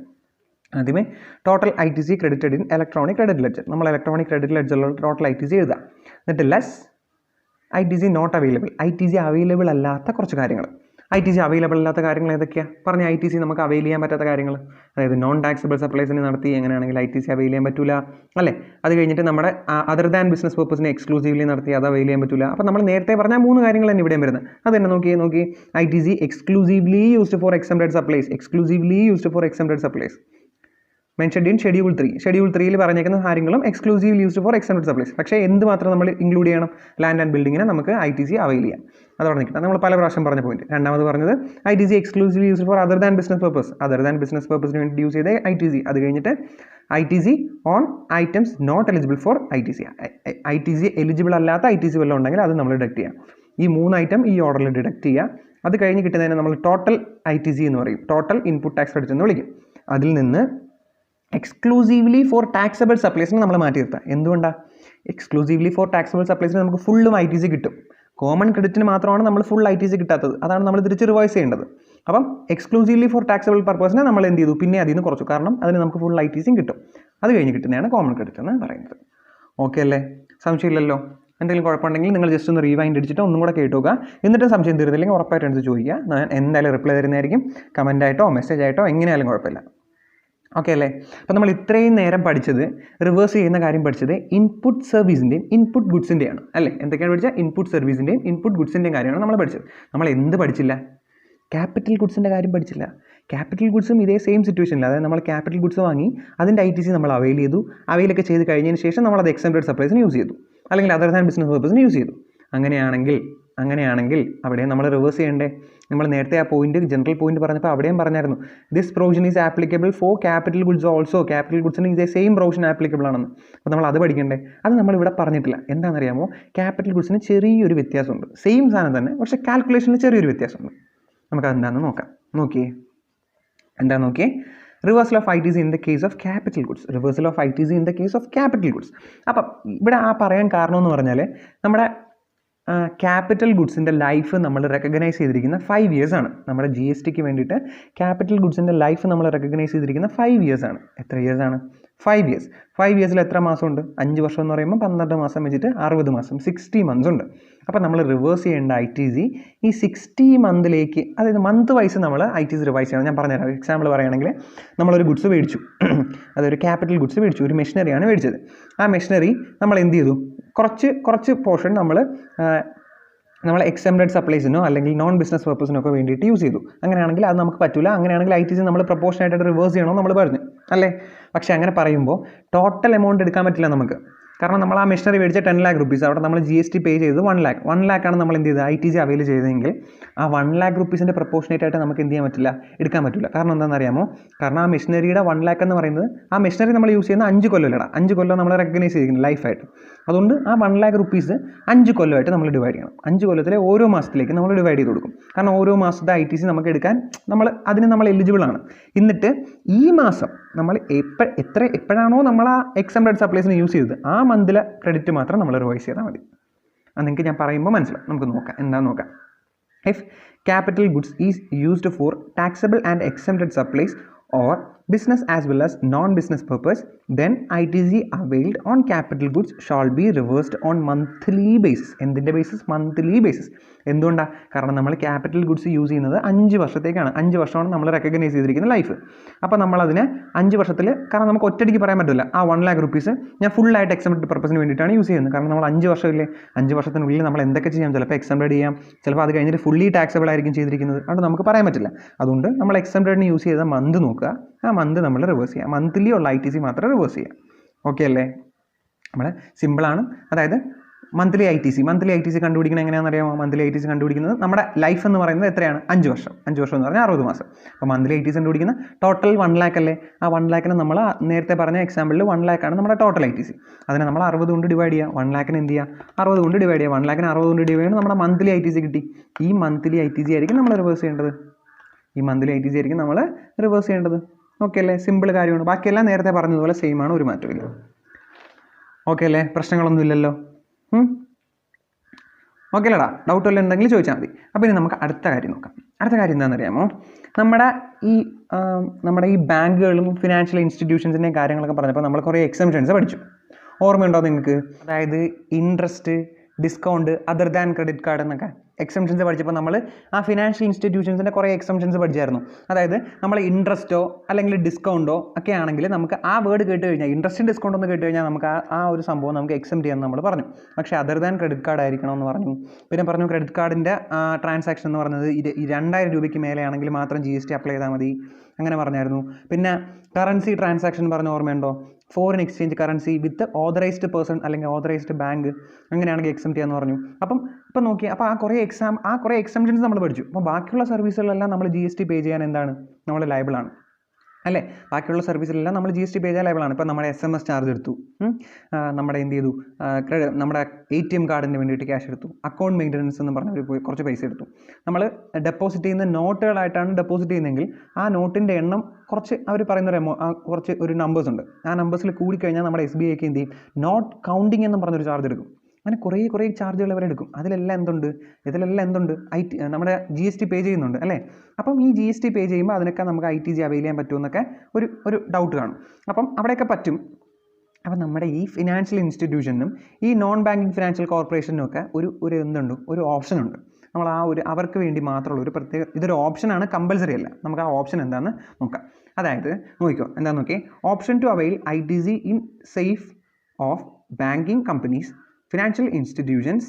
ആദ്യമേ total ITC credited in electronic credit ledger. നമ്മൾ ഇലക്ട്രോണിക് ക്രെഡിറ്റ് ലെഡ്ജറിലുള്ള ടോട്ടൽ ITC എഴുതുക. എന്നിട്ട് less ITC not available. ITC available അല്ലാത്ത കുറച്ച് കാര്യങ്ങൾ. ITC അവൈലബിൾ അല്ലാത്ത കാര്യങ്ങൾ ഏതൊക്കെയാണ്? പറഞ്ഞ ITC നമുക്ക് അവൈൽ ചെയ്യാൻ പറ്റാത്ത കാര്യങ്ങൾ, അതായത് നോൺ ടാക്സബിൾ സപ്ലൈസിന് നടത്തി എങ്ങനെയാണെങ്കിൽ ITC അവൈൽ ചെയ്യാൻ പറ്റില്ല അല്ലേ? അത് കഴിഞ്ഞിട്ട് നമ്മുടെ അതർ ദാൻ ബിസിനസ് പർപ്പസിന് എക്സ്ക്ലൂസീവ്ലി നടത്തി അത് അവൈൽ ചെയ്യാൻ പറ്റില്ല. അപ്പോൾ നമ്മൾ നേരത്തെ പറഞ്ഞ 3 കാര്യങ്ങൾ തന്നെ ഇവിടെയും വരുന്നത്. അത് തന്നെ നോക്കി ITC exclusively used for exempted supplies. Mentioned in schedule 3. Schedule 3 പറഞ്ഞേക്കുന്ന കാര്യങ്ങളും exclusive used four extended supplies. പക്ഷേ എന്ത് മാത്രം നമ്മൾ ഇൻക്ലൂഡ് ചെയ്യണം? ലാൻഡ് ആൻഡ് ബിൽഡിങ്ങിനെ നമുക്ക് ITC അവൈൽ ചെയ്യാം. അതോടെ നിൽക്കണം. നമ്മൾ പല പ്രാവശ്യം പറഞ്ഞ പോയിന്റ്. രണ്ടാമത് പറഞ്ഞത് ITC exclusive used for other than business purpose. Other than business പർപ്പസിന് വേണ്ടി യൂസ് ചെയ്ത ITC. അത് കഴിഞ്ഞിട്ട് ITC on items not eligible for ITC. ITC eligible അല്ലാത്ത ITC വല്ലതും ഉണ്ടെങ്കിൽ അത് നമ്മൾ ഡിഡക്ട് ചെയ്യാം. ഈ 3 ഐറ്റം ഈ ഓർഡറിൽ ഡിഡക്ട് ചെയ്യുക. അത് കഴിഞ്ഞ് കിട്ടുന്നതിനെ നമ്മൾ ടോട്ടൽ ITC എന്ന് പറയും. ടോട്ടൽ ഇൻപുട്ട് ടാക്സ് ക്രെഡിറ്റ് എന്ന് വിളിക്കും. അതിൽ നിന്ന് എക്സ്ക്ലൂസീവ്ലി ഫോർ ടാക്സബിൾ സപ്ലൈസിന് നമ്മൾ മാറ്റി നിർത്താം. എന്തുകൊണ്ടാണ്? എക്സ്ക്ലൂസീവ്ലി ഫോർ ടാക്സബിൾ സപ്ലൈസിന് നമുക്ക് ഫുള്ളും ITC കിട്ടും. കോമൺ ക്രെഡിറ്റിന് മാത്രമാണ് നമ്മൾ ഫുൾ ITC കിട്ടാത്തത്. അതാണ് നമ്മൾ തിരിച്ച് റിവൈസ് ചെയ്യേണ്ടത്. അപ്പം എക്സ്ക്ലൂസീവ്ലി ഫോർ ടാക്സബിൾ പർപ്പസിനെ നമ്മൾ എന്ത് ചെയ്തു? പിന്നെ അതിൽ നിന്ന് കുറച്ചു. കാരണം അതിന് നമുക്ക് ഫുൾ ITC കിട്ടും. അത് കഴിഞ്ഞ് കിട്ടുന്നതാണ് കോമൺ ക്രെഡിറ്റ് എന്ന് പറയുന്നത്. ഓക്കെ അല്ലേ? സംശയമില്ലല്ലോ? എന്തെങ്കിലും കുഴപ്പമുണ്ടെങ്കിൽ നിങ്ങൾ ജസ്റ്റ് ഒന്ന് റീവൈൻഡ് അടിച്ചിട്ട് ഒന്നും കൂടെ കേട്ടുക. എന്നിട്ട് സംശയം തീർന്നില്ലെങ്കിൽ ഉറപ്പായിട്ട് എടുത്ത് ചോദിക്കുക. ഞാൻ എന്തായാലും റിപ്ലൈ തരുന്നതായിരിക്കും. കമൻറ്റായിട്ടോ മെസ്സേജ് ആയിട്ടോ എങ്ങനെയായാലും കുഴപ്പമില്ല. ഓക്കെ അല്ലേ? അപ്പോൾ നമ്മൾ ഇത്രയും നേരം പഠിച്ചത്, റിവേഴ്സ് ചെയ്യുന്ന കാര്യം പഠിച്ചത് ഇൻപുട്ട് സർവീസിൻ്റെയും ഇൻപുട്ട് ഗുഡ്സിൻ്റെയാണ് അല്ലേ? എന്തൊക്കെയാണ് പഠിച്ചത്? ഇൻപുട്ട് സർവീസിൻ്റെയും ഇൻപുട്ട് ഗുഡ്സിൻ്റെയും കാര്യമാണ് നമ്മൾ പഠിച്ചത്. നമ്മൾ എന്ത് പഠിച്ചില്ല? ക്യാപിറ്റൽ ഗുഡ്സിൻ്റെ കാര്യം പഠിച്ചില്ല. ക്യാപിറ്റൽ ഗുഡ്സും ഇതേ സെയിം സിറ്റുവേഷനിൽ, അതായത് നമ്മൾ ക്യാപിറ്റൽ ഗുഡ്സ് വാങ്ങി അതിൻ്റെ ITC നമ്മൾ അവൈൽ ചെയ്തു. അവൈലൊക്കെ ചെയ്ത് കഴിഞ്ഞതിന് ശേഷം നമ്മൾ അത് എക്സ്റ്റൻഡഡ് സപ്ലൈസിന് യൂസ് ചെയ്തു, അല്ലെങ്കിൽ അതർ ദാൻ ബിസിനസ് പർപ്പസിന് യൂസ് ചെയ്തു. അങ്ങനെയാണെങ്കിൽ അവിടെ നമ്മൾ റിവേഴ്സ് ചെയ്യണ്ടേ? നമ്മൾ നേരത്തെ ആ പോയിന്റ്, ജനറൽ പോയിന്റ് പറഞ്ഞപ്പോൾ അവിടെയും പറഞ്ഞായിരുന്നു, this provision is applicable for capital goods also. Capital ഗുഡ്സിന് ഇതേ സെയിം പ്രൊവിഷൻ ആപ്ലിക്കബിൾ ആണെന്ന്. അപ്പോൾ നമ്മൾ അത് പഠിക്കണ്ടേ? അത് നമ്മളിവിടെ പറഞ്ഞിട്ടില്ല. എന്താണെന്നറിയാമോ? ക്യാപിറ്റൽ ഗുഡ്സിന് ചെറിയൊരു വ്യത്യാസമുണ്ട്. സെയിം സാധനം തന്നെ, പക്ഷേ കാൽക്കുലേഷനിൽ ചെറിയൊരു വ്യത്യാസമുണ്ട്. നമുക്കതെന്താണെന്ന് നോക്കാം. നോക്കിയേ, reversal of ITC in the case of capital goods. Reversal of ITC in the case of capital goods. അപ്പം ഇവിടെ ആ പറയാൻ കാരണം എന്ന് പറഞ്ഞാൽ, നമ്മുടെ ക്യാപിറ്റൽ ഗുഡ്സിൻ്റെ ലൈഫ് നമ്മൾ റെക്കഗ്നൈസ് ചെയ്തിരിക്കുന്ന 5 years ആണ്. നമ്മുടെ GSTക്ക് വേണ്ടിയിട്ട് ക്യാപിറ്റൽ ഗുഡ്സിൻ്റെ ലൈഫ് നമ്മൾ റെക്കഗ്നൈസ് ചെയ്തിരിക്കുന്ന 5 years ആണ്. എത്ര ഇയേഴ്സ് ആണ്? 5 years. 5 yearsൽ എത്ര മാസമുണ്ട്? 5 വർഷം എന്ന് പറയുമ്പോൾ 12 മാസം വെച്ചിട്ട് 60 മാസം, 60 months ഉണ്ട്. അപ്പോൾ നമ്മൾ റിവേഴ്സ് ചെയ്യേണ്ട ITC ഈ 60 monthലേക്ക്, അതായത് മന്ത് വൈസ് നമ്മൾ ITC റിവൈസ് ചെയ്യണം. ഞാൻ പറഞ്ഞുതരാം. എക്സാമ്പിൾ പറയുകയാണെങ്കിൽ, നമ്മളൊരു ഗുഡ്സ് മേടിച്ചു, അതൊരു ക്യാപിറ്റൽ ഗുഡ്സ് മേടിച്ചു, ഒരു മെഷീനറിയാണ് മേടിച്ചത്. ആ മെഷീനറി നമ്മൾ എന്ത് ചെയ്തു? കുറച്ച് പോർഷൻ നമ്മൾ എക്സംപ്റ്റഡ് സപ്ലൈസിനോ അല്ലെങ്കിൽ നോൺ ബിസിനസ് പർപ്പസിനൊക്കെ വേണ്ടിയിട്ട് യൂസ് ചെയ്തു. അങ്ങനെയാണെങ്കിൽ അത് നമുക്ക് പറ്റില്ല. അങ്ങനെയാണെങ്കിൽ ITC നമ്മൾ പ്രൊപ്പോർഷനായിട്ട് റിവേഴ്സ് ചെയ്യണമെന്ന് നമ്മൾ പറഞ്ഞു അല്ലേ? പക്ഷേ അങ്ങനെ പറയുമ്പോൾ ടോട്ടൽ എമൗണ്ട് എടുക്കാൻ പറ്റില്ല നമുക്ക്. കാരണം നമ്മൾ ആ മെഷീനറി മേടിച്ച 10 lakh rupees, അവിടെ നമ്മൾ GST പേ ചെയ്തത് 1 lakh. 1 lakh ആണ് നമ്മൾ എന്ത് ചെയ്തത്? ITC അവൈൽ ചെയ്തതെങ്കിൽ ആ 1 lakh rupeesൻ്റെ പ്രൊപ്പോർഷനേറ്റ് ആയിട്ട് നമുക്ക് എന്ത് ചെയ്യാൻ പറ്റില്ല? എടുക്കാൻ പറ്റില്ല. കാരണം എന്താണെന്ന് അറിയാമോ? കാരണം ആ മെഷീനറിയുടെ 1 lakh എന്ന് പറയുന്നത്, ആ മെഷീനറി നമ്മൾ യൂസ് ചെയ്യുന്ന 5 കൊല്ലം 5 കൊല്ലം നമ്മൾ റെക്കഗ്നൈസ് ചെയ്തിരിക്കുന്നത് ലൈഫായിട്ട്. അതുകൊണ്ട് ആ 1 lakh rupees 5 കൊല്ലമായിട്ട് നമ്മൾ ഡിവൈഡ് ചെയ്യണം. 5 കൊല്ലത്തിലെ ഓരോ മാസത്തിലേക്ക് നമ്മൾ ഡിവൈഡ് ചെയ്ത് കൊടുക്കും. കാരണം ഓരോ മാസത്തെ ITC നമുക്ക് എടുക്കാൻ അതിന് നമ്മൾ എലിജിബിൾ ആണ്. എന്നിട്ട് ഈ മാസം നമ്മൾ എപ്പോഴാണോ നമ്മൾ ആ എക്സംപ്റ്റഡ് സപ്ലൈസിന് യൂസ് ചെയ്തത്, ആ മന്തിലെ ക്രെഡിറ്റ് മാത്രം നമ്മൾ റിവൈസ് ചെയ്താൽ മതി. അത് നിങ്ങൾക്ക് ഞാൻ പറയുമ്പോൾ മനസ്സിലാവും. നമുക്ക് നോക്കാം, എന്താണെന്ന് നോക്കാം. If capital goods is used for taxable and exempted supplies or business as well as non-business purpose, then ITC availed on capital goods shall be reversed on monthly basis. എന്തിൻ്റെ ബേസിസ്? Monthly basis. എന്തുകൊണ്ടാണ്? കാരണം നമ്മൾ ക്യാപിറ്റൽ ഗുഡ്സ് യൂസ് ചെയ്യുന്നത് 5 വർഷത്തേക്കാണ്. 5 വർഷമാണ് നമ്മൾ റെക്കഗ്നൈസ് ചെയ്തിരിക്കുന്ന ലൈഫ്. അപ്പോൾ നമ്മളതിനെ 5 വർഷത്തിൽ, കാരണം നമുക്ക് ഒറ്റയടിക്ക് പറയാൻ പറ്റില്ല ആ 1 lakh rupees ഞാൻ ഫുള്ളായിട്ട് എക്സംപ്റ്റഡ് പർപ്പസിന് വേണ്ടിയിട്ടാണ് യൂസ് ചെയ്യുന്നത്. കാരണം നമ്മൾ 5 വർഷമില്ലേ, 5 വർഷത്തിനുള്ളിൽ നമ്മൾ എന്തൊക്കെ ചെയ്യാം? ചിലപ്പോൾ എക്സംപ്റ്റഡ് ചെയ്യാം, ചിലപ്പോൾ അത് കഴിഞ്ഞിട്ട് ഫുള്ളി ടാക്സബിൾ ആയിരിക്കും ചെയ്തിരിക്കുന്നത്. അതുകൊണ്ട് നമുക്ക് പറയാൻ പറ്റില്ല. അതുകൊണ്ട് നമ്മൾ എക്സംപ്റ്റഡിന് യൂസ് ചെയ്ത മന്ത് നോക്കുക, ആ മന്ത് നമ്മൾ റിവേഴ്സ് ചെയ്യാം. മന്ത്ലി ഉള്ള ITC മാത്രം റിവേഴ്സ് ചെയ്യാം. ഓക്കെ അല്ലേ? നമ്മൾ സിമ്പിളാണ്. അതായത് മന്ത്ലി ITC കണ്ടുപിടിക്കുന്നത് എങ്ങനെയാണെന്ന് അറിയാമോ? മന്ത്ലി ITC കണ്ടുപിടിക്കുന്നത്, നമ്മുടെ ലൈഫ് എന്ന് പറയുന്നത് എത്രയാണ്? 5 വർഷം. 5 വർഷം എന്ന് പറഞ്ഞാൽ 60 മാസം. അപ്പോൾ മന്ത്ലി ITC കണ്ടുപിടിക്കുന്ന ടോട്ടൽ 1 lakh അല്ലേ? ആ 1 lakhന് നമ്മൾ നേരത്തെ പറഞ്ഞ എക്സാമ്പിളിൽ 1 lakh ആണ് നമ്മുടെ ടോട്ടൽ ITC. അതിനെ നമ്മൾ 60 കൊണ്ട് ഡിവൈഡ് ചെയ്യുക. 1 lakhന് എന്ത് ചെയ്യുക? 60 കൊണ്ട് ഡിവൈഡ് ചെയ്യുക. 1 lakhന് 60 കൊണ്ട് ഡിവൈഡ് ചെയ്യുമ്പോൾ നമ്മുടെ മന്ത്ലി ITC കിട്ടി. ഈ മന്ത്ലി ITC ആയിരിക്കും നമ്മൾ റിവേഴ്സ് ചെയ്യേണ്ടത്. ഓക്കെ അല്ലേ? സിമ്പിൾ കാര്യമാണ്. ബാക്കിയെല്ലാം നേരത്തെ പറഞ്ഞതുപോലെ സെയിം ആണ്, ഒരു മാറ്റമില്ല. ഓക്കെ അല്ലേ? പ്രശ്നങ്ങളൊന്നും ഇല്ലല്ലോ? ഓക്കെ അല്ലേടാ? ഡൗട്ട് വല്ലതും ഉണ്ടെങ്കിൽ ചോദിച്ചാൽ മതി. അപ്പോൾ ഇനി നമുക്ക് അടുത്ത കാര്യം നോക്കാം. അടുത്ത കാര്യം എന്താണെന്നറിയാമോ? നമ്മുടെ ഈ ബാങ്കുകളും ഫിനാൻഷ്യൽ ഇൻസ്റ്റിറ്റ്യൂഷൻസിൻ്റെയും കാര്യങ്ങളൊക്കെ പറഞ്ഞപ്പോൾ നമ്മൾ കുറേ എക്സംപ്ഷൻസ് പഠിച്ചു. ഓർമ്മയുണ്ടോ നിങ്ങൾക്ക്? അതായത് interest, discount, other than credit card എന്നൊക്കെ എക്സംഷൻസ് പഠിച്ചപ്പോൾ നമ്മൾ ആ ഫിനാൻഷ്യൽ ഇൻസ്റ്റിറ്റ്യൂഷൻസിൻ്റെ കുറേ എക്സംഷൻസ് പഠിച്ചായിരുന്നു. അതായത് നമ്മൾ ഇൻട്രസ്റ്റോ അല്ലെങ്കിൽ ഡിസ്കൗണ്ടോ ഒക്കെ ആണെങ്കിൽ നമുക്ക് ആ വേർഡ് കേട്ട് കഴിഞ്ഞാൽ, ഇൻട്രസ്റ്റും ഡിസ്കൗണ്ട് ഒന്ന് കേട്ട് കഴിഞ്ഞാൽ നമുക്ക് ആ ഒരു സംഭവം നമുക്ക് എക്സംപ്റ്റ് ചെയ്യാമെന്ന് നമ്മൾ പറഞ്ഞു. പക്ഷേ അതർ ദാൻ ക്രെഡിറ്റ് കാർഡ് ആയിരിക്കണമെന്ന് പറഞ്ഞു. പിന്നെ പറഞ്ഞു ക്രെഡിറ്റ് കാർഡിൻ്റെ ട്രാൻസാക്ഷൻ എന്ന് പറഞ്ഞത് 2000 രൂപയ്ക്ക് മേലെയാണെങ്കിൽ മാത്രം GST അപ്ലൈ ചെയ്താൽ മതി, അങ്ങനെ പറഞ്ഞായിരുന്നു. പിന്നെ കറൻസി ട്രാൻസാക്ഷൻ പറഞ്ഞ ഓർമ്മയുണ്ടോ? ഫോറിൻ എക്സ്ചേഞ്ച് കറൻസി വിത്ത് ഓതറൈസ്ഡ് പേഴ്സൺ അല്ലെങ്കിൽ ഓതറൈസ്ഡ് ബാങ്ക് അങ്ങനെയാണെങ്കിൽ എക്സംപ്റ്റ് ചെയ്യാമെന്ന് പറഞ്ഞു. ഇപ്പം നോക്കി, അപ്പോൾ ആ കുറേ എക്സംഷൻസ് നമ്മൾ പഠിച്ചു. അപ്പോൾ ബാക്കിയുള്ള സർവീസുകളെല്ലാം നമ്മൾ GST പേ ചെയ്യാൻ എന്താണ്, നമ്മൾ ലയബിളാണ് അല്ലേ? ബാക്കിയുള്ള സർവീസിലെല്ലാം നമ്മൾ GST പേ ചെയ്യാൻ ലയബിളാണ്. ഇപ്പോൾ നമ്മുടെ SMS ചാർജ് എടുത്തു, നമ്മുടെ എന്ത് ചെയ്തു, നമ്മുടെ ATM കാർഡിന് വേണ്ടിയിട്ട് ക്യാഷ് എടുത്തു, അക്കൗണ്ട് മെയിൻ്റനൻസ് എന്ന് പറഞ്ഞ കുറച്ച് പൈസ എടുത്തു. നമ്മൾ ഡെപ്പോസിറ്റ് ചെയ്യുന്ന നോട്ടുകളായിട്ടാണ് ഡെപ്പോസിറ്റ് ചെയ്യുന്നതെങ്കിൽ ആ നോട്ടിൻ്റെ എണ്ണം കുറച്ച് അവർ പറയുന്ന കുറച്ച് ഒരു നമ്പേഴ്സ് ഉണ്ട്. ആ നമ്പേഴ്സിൽ കൂടിക്കഴിഞ്ഞാൽ നമ്മുടെ SBIക്ക് എന്ത് ചെയ്യും, നോട്ട് കൗണ്ടിങ് എന്ന് പറഞ്ഞൊരു ചാർജ് എടുക്കും. അങ്ങനെ കുറേ ചാർജുകൾ അവരെടുക്കും. ഇതിലെല്ലാം എന്തുണ്ട് നമ്മുടെ GST പേ ചെയ്യുന്നുണ്ട് അല്ലേ? അപ്പം ഈ GST പേ ചെയ്യുമ്പോൾ അതിനൊക്കെ നമുക്ക് ITC അവൈൽ ചെയ്യാൻ പറ്റുമെന്നൊക്കെ ഒരു ഡൗട്ട് കാണും. അപ്പം അവിടെയൊക്കെ പറ്റും. അപ്പം നമ്മുടെ ഈ ഫിനാൻഷ്യൽ ഇൻസ്റ്റിറ്റ്യൂഷനും ഈ നോൺ ബാങ്കിങ് ഫിനാൻഷ്യൽ കോർപ്പറേഷനും ഒക്കെ ഒരു ഓപ്ഷനുണ്ട്. നമ്മൾ അവർക്ക് വേണ്ടി മാത്രമുള്ള ഒരു പ്രത്യേക, ഇതൊരു ഓപ്ഷനാണ്, കമ്പൽസറി അല്ല. നമുക്ക് ആ ഓപ്ഷൻ എന്താണെന്ന് നോക്കാം. അതായത് നോക്കിക്കോ, എന്താണെന്ന് നോക്കിയേ. Option to avail ITC in safe of banking companies, financial institutions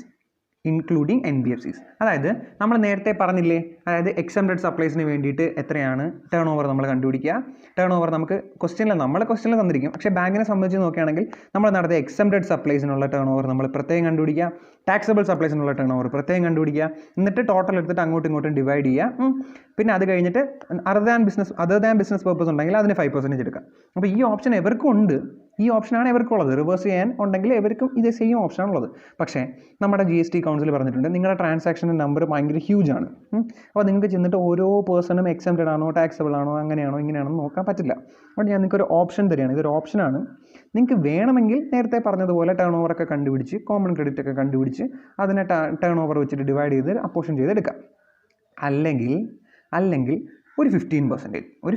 including NBFCs. അതായത് നമ്മൾ നേരത്തെ പറഞ്ഞില്ലേ, അതായത് എക്സംപ്റ്റഡ് സപ്ലൈസിന് വേണ്ടിയിട്ട് എത്രയാണ് ടേൺ ഓവർ നമ്മൾ കണ്ടുപിടിക്കുക. ടേൺ ഓവർ നമുക്ക് ക്വസ്റ്റ്യനിൽ തന്നിരിക്കും. പക്ഷേ ബാങ്കിനെ സംബന്ധിച്ച് നോക്കുകയാണെങ്കിൽ നമ്മൾ നടത്തിയ എക്സംപ്റ്റഡ് സപ്ലൈസിനുള്ള ടേൺ ഓവർ നമ്മൾ പ്രത്യേകം കണ്ടുപിടിക്കുക, ടാക്സബിൾ സപ്ലൈസിനുള്ള ടേൺ ഓവർ പ്രത്യേകം കണ്ടുപിടിക്കുക, എന്നിട്ട് ടോട്ടൽ എടുത്തിട്ട് അങ്ങോട്ടും ഇങ്ങോട്ടും ഡിവൈഡ് ചെയ്യുക. പിന്നെ അത് കഴിഞ്ഞിട്ട് അതർ ദാൻ ബിസിനസ് പർപ്പസ് ഉണ്ടെങ്കിൽ അതിന് 5% എടുക്കാം. അപ്പോൾ ഈ ഓപ്ഷൻ എവർക്കും ഉണ്ട്. ഈ ഓപ്ഷനാണ് എവർക്കുള്ളത്. റിവേഴ്സ് ചെയ്യാൻ ഉണ്ടെങ്കിൽ എവർക്കും ഇതേ സെയിം ഓപ്ഷനാണുള്ളത്. പക്ഷേ നമ്മുടെ GST കൗൺസിൽ പറഞ്ഞിട്ടുണ്ട് നിങ്ങളുടെ ട്രാൻസാക്ഷൻ്റെ നമ്പർ ഭയങ്കര ഹ്യൂജ് ആണ്. അപ്പോൾ നിങ്ങൾക്ക് ചെന്നിട്ട് ഓരോ പേഴ്സണും എക്സംപ്റ്റഡ് ആണോ, ടാക്സബിൾ ആണോ, അങ്ങനെയാണോ ഇങ്ങനെയാണോ നോക്കാൻ പറ്റില്ല. അപ്പോൾ ഞാൻ നിങ്ങൾക്ക് ഒരു ഓപ്ഷൻ തരികയാണ്. ഇതൊരു ഓപ്ഷനാണ്. നിങ്ങൾക്ക് വേണമെങ്കിൽ നേരത്തെ പറഞ്ഞതുപോലെ ടേൺ ഓവറൊക്കെ കണ്ടുപിടിച്ച്, കോമൺ ക്രെഡിറ്റ് ഒക്കെ കണ്ടുപിടിച്ച് അതിനെ ടേൺ ഓവർ വെച്ചിട്ട് ഡിവൈഡ് ചെയ്ത് അപ്പോർഷൻ ചെയ്തെടുക്കാം. അല്ലെങ്കിൽ ഒരു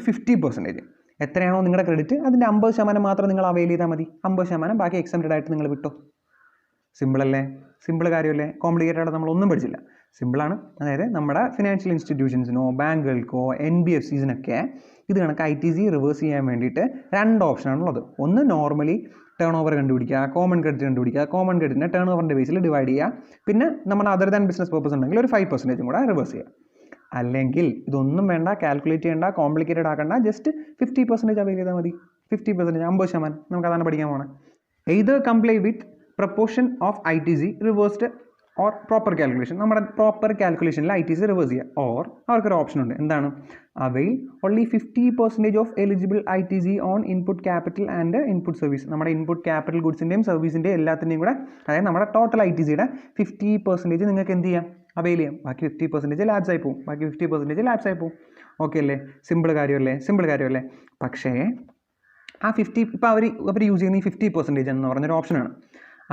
50% എത്രയാണോ നിങ്ങളുടെ ക്രെഡിറ്റ് അതിൻ്റെ 50% മാത്രം നിങ്ങൾ അവൈൽ ചെയ്താൽ മതി. 50% ബാക്കി എക്സംപ്റ്റഡ് ആയിട്ട് നിങ്ങൾ വിട്ടോ. സിമ്പിളല്ലേ? സിമ്പിൾ കാര്യമല്ലേ? കോംപ്ലിക്കേറ്റഡ് ആയിട്ട് നമ്മളൊന്നും പഠിച്ചില്ല. സിമ്പിളാണ്. അതായത് നമ്മുടെ ഫിനാൻഷ്യൽ ഇൻസ്റ്റിറ്റ്യൂഷൻസിനോ ബാങ്കുകൾക്കോ NBFCസിനൊക്കെ ഇത് കണക്ക് ITC റിവേഴ്സ് ചെയ്യാൻ വേണ്ടിയിട്ട് 2 ഓപ്ഷനാണുള്ളത്. ഒന്ന് നോർമലി ടേൺ ഓവർ കണ്ടുപിടിക്കുക, കോമൺ ക്രെഡിറ്റ് കണ്ടുപിടിക്കുക, കോമൺ ക്രെഡിറ്റിനെ ടേൺ ഓവറിൻ്റെ ബേസിൽ ഡിവൈഡ് ചെയ്യുക, പിന്നെ നമ്മുടെ അതർ ദാൻ ബിസിനസ് പർപ്പസ് ഉണ്ടെങ്കിൽ ഒരു 5% കൂടെ റിവേഴ്സ് ചെയ്യുക. അല്ലെങ്കിൽ ഇതൊന്നും വേണ്ട, കാൽക്കുലേറ്റ് ചെയ്യേണ്ട, കോംപ്ലിക്കേറ്റഡ് ആക്കണ്ട, ജസ്റ്റ് 50% അവൈൽ ചെയ്താൽ മതി. 50%, 50%, നമുക്കതാണ് പഠിക്കാൻ പോകണം. Either comply with proportion of ITC reversed or proper calculation. നമ്മുടെ പ്രോപ്പർ കാൽക്കുലേഷനിൽ ITC റിവേഴ്സ് ചെയ്യുക. ഓർ അവർക്കൊരു ഓപ്ഷൻ ഉണ്ട്. എന്താണ്? Avail only 50% of eligible ITC on input capital and input service. നമ്മുടെ ഇൻപുട്ട് ക്യാപിറ്റൽ ഗുഡ്സിൻ്റെയും സർവീസിൻ്റെയും എല്ലാത്തിൻ്റെയും കൂടെ, അതായത് നമ്മുടെ ടോട്ടൽ ITCയുടെ 50% നിങ്ങൾക്ക് എന്ത് ചെയ്യാം? അവൈൽ ചെയ്യാം. ബാക്കി 50% ലാബ്സ് ആയി പോകും. ഓക്കെ അല്ലേ? സിമ്പിൾ കാര്യമല്ലേ? പക്ഷേ ആ 50 ഇപ്പോൾ അവർ യൂസ് ചെയ്യുന്ന ഈ 50% എന്ന് പറഞ്ഞൊരു ഓപ്ഷനാണ്.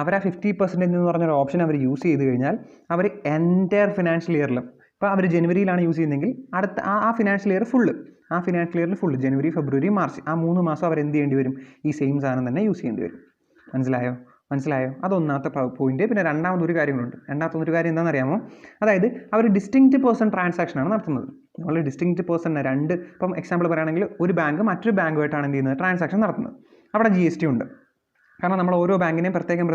അവർ ആ 50% എന്ന് പറഞ്ഞൊരു ഓപ്ഷൻ അവർ യൂസ് ചെയ്ത് കഴിഞ്ഞാൽ അവർ എൻ്റയർ ഫിനാൻഷ്യൽ ഇയറിലും, ഇപ്പോൾ അവർ ജനുവരിയിലാണ് യൂസ് ചെയ്യുന്നതെങ്കിൽ അടുത്ത ആ ഫിനാൻഷ്യൽ ഇയർ ഫുള്ള് ജനുവരി, ഫെബ്രുവരി, മാർച്ച്, ആ 3 മാസം അവർ എന്ത് ചെയ്യേണ്ടി വരും? ഈ സെയിം സാധനം തന്നെ യൂസ് ചെയ്യേണ്ടി വരും. മനസ്സിലായോ? അതൊന്നാമത്തെ പോയിന്റ്. പിന്നെ രണ്ടാമതൊരു കാര്യം എന്താണെന്ന് അറിയാമോ? അതായത് അവർ ഡിസ്റ്റിങ്ക്റ്റ് പേഴ്സൺ ട്രാൻസാക്ഷനാണ് നടത്തുന്നത്. നമ്മൾ ഡിസ്റ്റിങ്ക്റ്റ് പേഴ്സണിനെ ഇപ്പം എക്സാമ്പിൾ പറയുകയാണെങ്കിൽ ഒരു ബാങ്ക് മറ്റൊരു ബാങ്കുമായിട്ടാണ് എന്ത് ചെയ്യുന്നത്? ട്രാൻസാക്ഷൻ നടത്തുന്നത്. അവിടെ GST ഉണ്ട്. കാരണം നമ്മൾ ഓരോ ബാങ്കിനെയും പ്രത്യേകം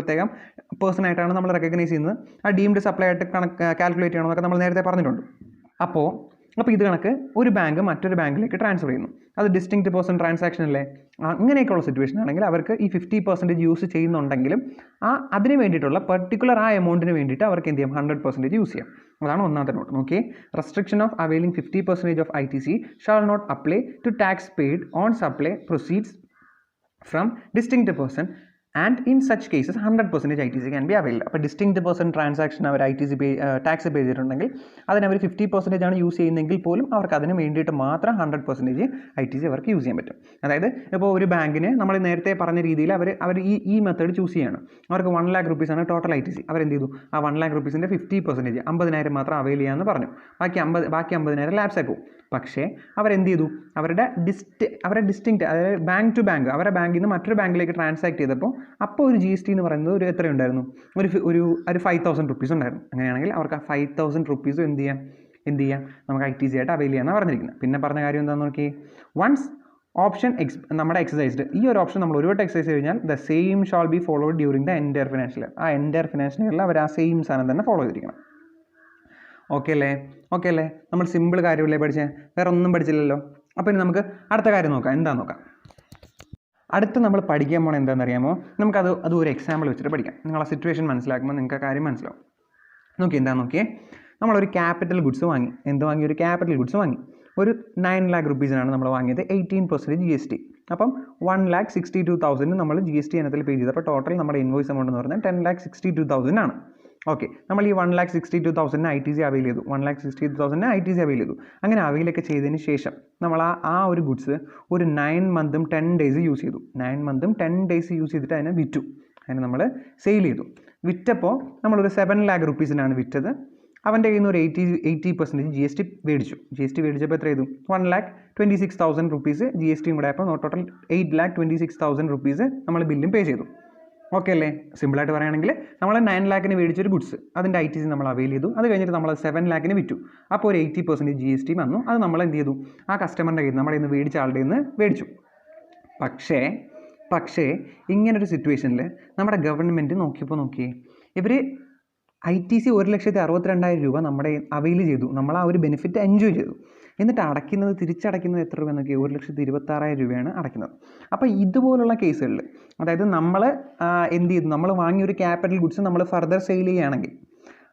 പേഴ്സണായിട്ടാണ് നമ്മൾ റെക്കഗ്നൈസ് ചെയ്യുന്നത്. ആ ഡീംഡ് സപ്ലൈ ആയിട്ട് കാൽക്കുലേറ്റ് ചെയ്യണമെന്നൊക്കെ നമ്മൾ നേരത്തെ പറഞ്ഞിട്ടുണ്ട്. അപ്പോൾ ഇത് കണക്ക് ഒരു ബാങ്ക് മറ്റൊരു ബാങ്കിലേക്ക് ട്രാൻസ്ഫർ ചെയ്യുന്നു. അത് ഡിസ്റ്റിങ്ക്റ്റ് പേഴ്സൺ ട്രാൻസാക്ഷൻ അല്ലേ? അങ്ങനെയൊക്കെയുള്ള സിറ്റുവേഷൻ ആണെങ്കിൽ അവർക്ക് ഈ 50% യൂസ് ചെയ്യുന്നുണ്ടെങ്കിലും അതിന് വേണ്ടിയിട്ടുള്ള പെർട്ടിക്കുലർ ആ എമൗണ്ടിന് വേണ്ടിയിട്ട് അവർക്ക് എന്ത് ചെയ്യാം? 100% യൂസ് ചെയ്യാം. അതാണ് ഒന്നാമത്തെ നോട്ട്. നോക്കിയേ, restriction of availing 50% of ITC shall not apply to tax paid on supply proceeds from distinct person and in such cases 100% ITC can be availed. അപ്പോൾ ഡിസ്റ്റിങ്ക്റ്റ് പേഴ്സൺ ട്രാൻസാക്ഷൻ അവർ ITC ടാക്സ് പേ ചെയ്തിട്ടുണ്ടെങ്കിൽ അതിനവർ 50% ആണ് യൂസ് ചെയ്യുന്നതെങ്കിൽ പോലും അവർക്ക് അതിന് വേണ്ടിയിട്ട് മാത്രം 100% ITC അവർക്ക് യൂസ് ചെയ്യാൻ പറ്റും. അതായത് ഇപ്പോൾ ഒരു ബാങ്കിന് നമ്മൾ നേരത്തെ പറഞ്ഞ രീതിയിൽ അവർ ഈ മെത്തേഡ് ചൂസ് ചെയ്യാണ്. അവർക്ക് 1 lakh rupees ആണ് ടോട്ടൽ ITC. അവരെന്ത് ചെയ്തു? ആ 1 lakh rupeesൻ്റെ 50% 50,000 മാത്രം അവൈൽ ചെയ്യാമെന്ന് പറഞ്ഞു. ബാക്കി 50,000 ലാബ്സ് ആയി പോകും. പക്ഷേ അവരെന്ത് ചെയ്തു, അവരുടെ ഡിസ്റ്റിങ്ക്റ്റ്, അതായത് ബാങ്ക് ടു ബാങ്ക്, അവരുടെ ബാങ്കിൽ നിന്ന് മറ്റൊരു ബാങ്കിലേക്ക് ട്രാൻസാക്ട് ചെയ്തപ്പോൾ അപ്പോൾ ഒരു GST എന്ന് പറയുന്നത് ഒരു എത്രയുണ്ടായിരുന്നു, ഒരു 5,000 റുപ്പീസ് ഉണ്ടായിരുന്നു. അങ്ങനെയാണെങ്കിൽ അവർക്ക് ആ 5,000 റുപ്പീസും എന്ത് ചെയ്യാം നമുക്ക് ITC ആയിട്ട് അവൈൽ ചെയ്യാമെന്നാണ് പറഞ്ഞിരിക്കുന്നത്. പിന്നെ പറഞ്ഞ കാര്യം എന്താണെന്ന് നോക്കി, വൺസ് ഓപ്ഷൻ നമ്മുടെ എക്സസൈസ്ഡ്, ഈ ഒരു ഓപ്ഷൻ നമ്മൾ ഒരു വട്ടം എക്സസൈസ് കഴിഞ്ഞാൽ the same shall be followed during the entire financial year. ആ എൻറ്റയർ ഫിനാൻഷ്യൽ ഇയറിൽ അവർ ആ സെയിം സാധനം തന്നെ ഫോളോ ചെയ്തിരിക്കണം. ഓക്കെ അല്ലേ നമ്മൾ സിമ്പിൾ കാര്യമല്ലേ പഠിച്ചേ, വേറെ ഒന്നും പഠിച്ചില്ലല്ലോ. അപ്പോൾ ഇനി നമുക്ക് അടുത്ത കാര്യം നോക്കാം, എന്താണെന്ന് നോക്കാം. അടുത്ത് നമ്മൾ പഠിക്കാൻ പോകണം എന്താണെന്ന് അറിയാമോ, അത് ഒരു എക്സാമ്പിൾ വെച്ചിട്ട് പഠിക്കാം. നിങ്ങൾ ആ സിറ്റുവേഷൻ മനസ്സിലാക്കുമ്പോൾ നിങ്ങൾക്ക് ആ കാര്യം മനസ്സിലാവും. എന്താണെന്ന് നോക്കിയേ, നമ്മളൊരു ക്യാപിറ്റൽ ഗുഡ്സ് വാങ്ങി. ഒരു ക്യാപിറ്റൽ ഗുഡ്സ് വാങ്ങി. ഒരു 9 lakh റുപ്പീസിനാണ് നമ്മൾ വാങ്ങിയത്, 18% GST. അപ്പം 1,62,000 നമ്മൾ GST ഇനത്തിൽ പേ ചെയ്തു. അപ്പോൾ ടോട്ടൽ നമ്മുടെ ഇൻവോയ്സ് എമൗണ്ട് എന്ന് പറഞ്ഞാൽ 10,62,000 ആണ്. ഓക്കെ, നമ്മൾ ഈ 1,62,000 ITC അവൈൽ ചെയ്തു. 1,62,000 ITC അവൈൽ ചെയ്തു. അങ്ങനെ അവൈലൊക്കെ ചെയ്തതിന് ശേഷം നമ്മൾ ആ ഒരു ഗുഡ്സ് ഒരു 9 months 10 days യൂസ് ചെയ്തു. 9 months 10 days യൂസ് ചെയ്തിട്ട് അതിനെ വിറ്റു. അതിനെ നമ്മൾ സെയിൽ ചെയ്തു. വിറ്റപ്പോൾ നമ്മളൊരു 7 lakh റുപ്പീസിനാണ് വിറ്റത്. അവൻ്റെ കയ്യിൽ നിന്ന് ഒരു 80% GST മേടിച്ചു. GST മേടിച്ചപ്പോൾ എത്ര ചെയ്തു, 1,26,000 റുപ്പീസ് GSTയും കൂടെ ആയപ്പോൾ ടോട്ടൽ 8,26,000 റുപ്പീസ് നമ്മൾ ബില്ലും പേ ചെയ്തു. ഓക്കെ അല്ലേ? സിമ്പിളായിട്ട് പറയുകയാണെങ്കിൽ നമ്മൾ 9 lakhന് മേടിച്ചൊരു ഗുഡ്സ്, അതിൻ്റെ ITC നമ്മൾ അവൈൽ ചെയ്തു. അത് കഴിഞ്ഞിട്ട് നമ്മൾ 7 lakhന് വിറ്റു. അപ്പോൾ ഒരു 80% GST വന്നു. അത് നമ്മൾ എന്ത് ചെയ്തു, ആ കസ്റ്റമറിൻ്റെ കയ്യിൽ നിന്ന്, നമ്മുടെ ഇന്ന് മേടിച്ച ആളുടെ നിന്ന് മേടിച്ചു. പക്ഷേ ഇങ്ങനൊരു സിറ്റുവേഷനിൽ നമ്മുടെ ഗവൺമെൻറ് നോക്കിയേ, ഇവർ ITC 1,62,000 രൂപ നമ്മുടെ അവൈൽ ചെയ്തു. നമ്മൾ ആ ഒരു ബെനിഫിറ്റ് എൻജോയ് ചെയ്തു. എന്നിട്ട് തിരിച്ചടയ്ക്കുന്നത് എത്ര രൂപ നോക്കി, 1,26,000 രൂപയാണ് അടയ്ക്കുന്നത്. അപ്പോൾ ഇതുപോലുള്ള കേസുകളിൽ, അതായത് നമ്മൾ എന്ത് ചെയ്തു, നമ്മൾ വാങ്ങിയൊരു ക്യാപിറ്റൽ ഗുഡ്സ് നമ്മൾ ഫർദർ സെയിൽ ചെയ്യുകയാണെങ്കിൽ,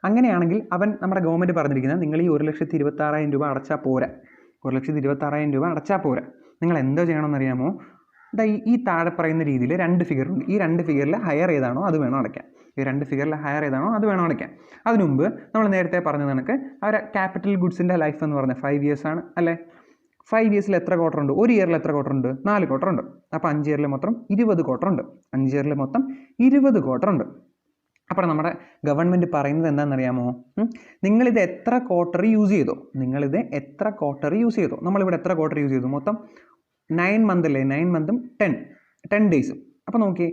അങ്ങനെയാണെങ്കിൽ നമ്മുടെ ഗവൺമെൻറ് പറഞ്ഞിരിക്കുന്നത്, നിങ്ങൾ ഈ 1,26,000 രൂപ അടച്ചാൽ പോരാ. 1,26,000 രൂപ അടച്ചാൽ പോരാ. നിങ്ങൾ എന്തോ ചെയ്യണമെന്നറിയാമോ, ഈ താഴെ പറയുന്ന രീതിയിൽ 2 ഫിഗറുണ്ട്. ഈ 2 ഫിഗറിൽ ഹയർ ഏതാണോ അത് വേണം അടയ്ക്കാൻ. അതിനു മുമ്പ് നമ്മൾ നേരത്തെ പറഞ്ഞ കണക്ക് അവരെ ക്യാപിറ്റൽ ഗുഡ്സിൻ്റെ ലൈഫ് എന്ന് പറഞ്ഞാൽ 5 years ആണ് അല്ലേ. 5 years എത്ര ക്വാർട്ടർ ഉണ്ട്, ഒരു ഇയറിൽ എത്ര ക്വാർട്ടർ ഉണ്ട്, 4 ക്വാർട്ടർ ഉണ്ട്. അപ്പോൾ 5 years മൊത്തം 20 ക്വാർട്ടർ ഉണ്ട്. അപ്പോൾ നമ്മുടെ ഗവൺമെൻറ് പറയുന്നത് എന്താണെന്നറിയാമോ, നിങ്ങളിത് എത്ര ക്വാർട്ടർ യൂസ് ചെയ്തോ, നമ്മളിവിടെ എത്ര ക്വാർട്ടർ യൂസ് ചെയ്തു, മൊത്തം 9 months അല്ലേ, 9 months 10 days. അപ്പോൾ നോക്കിയേ,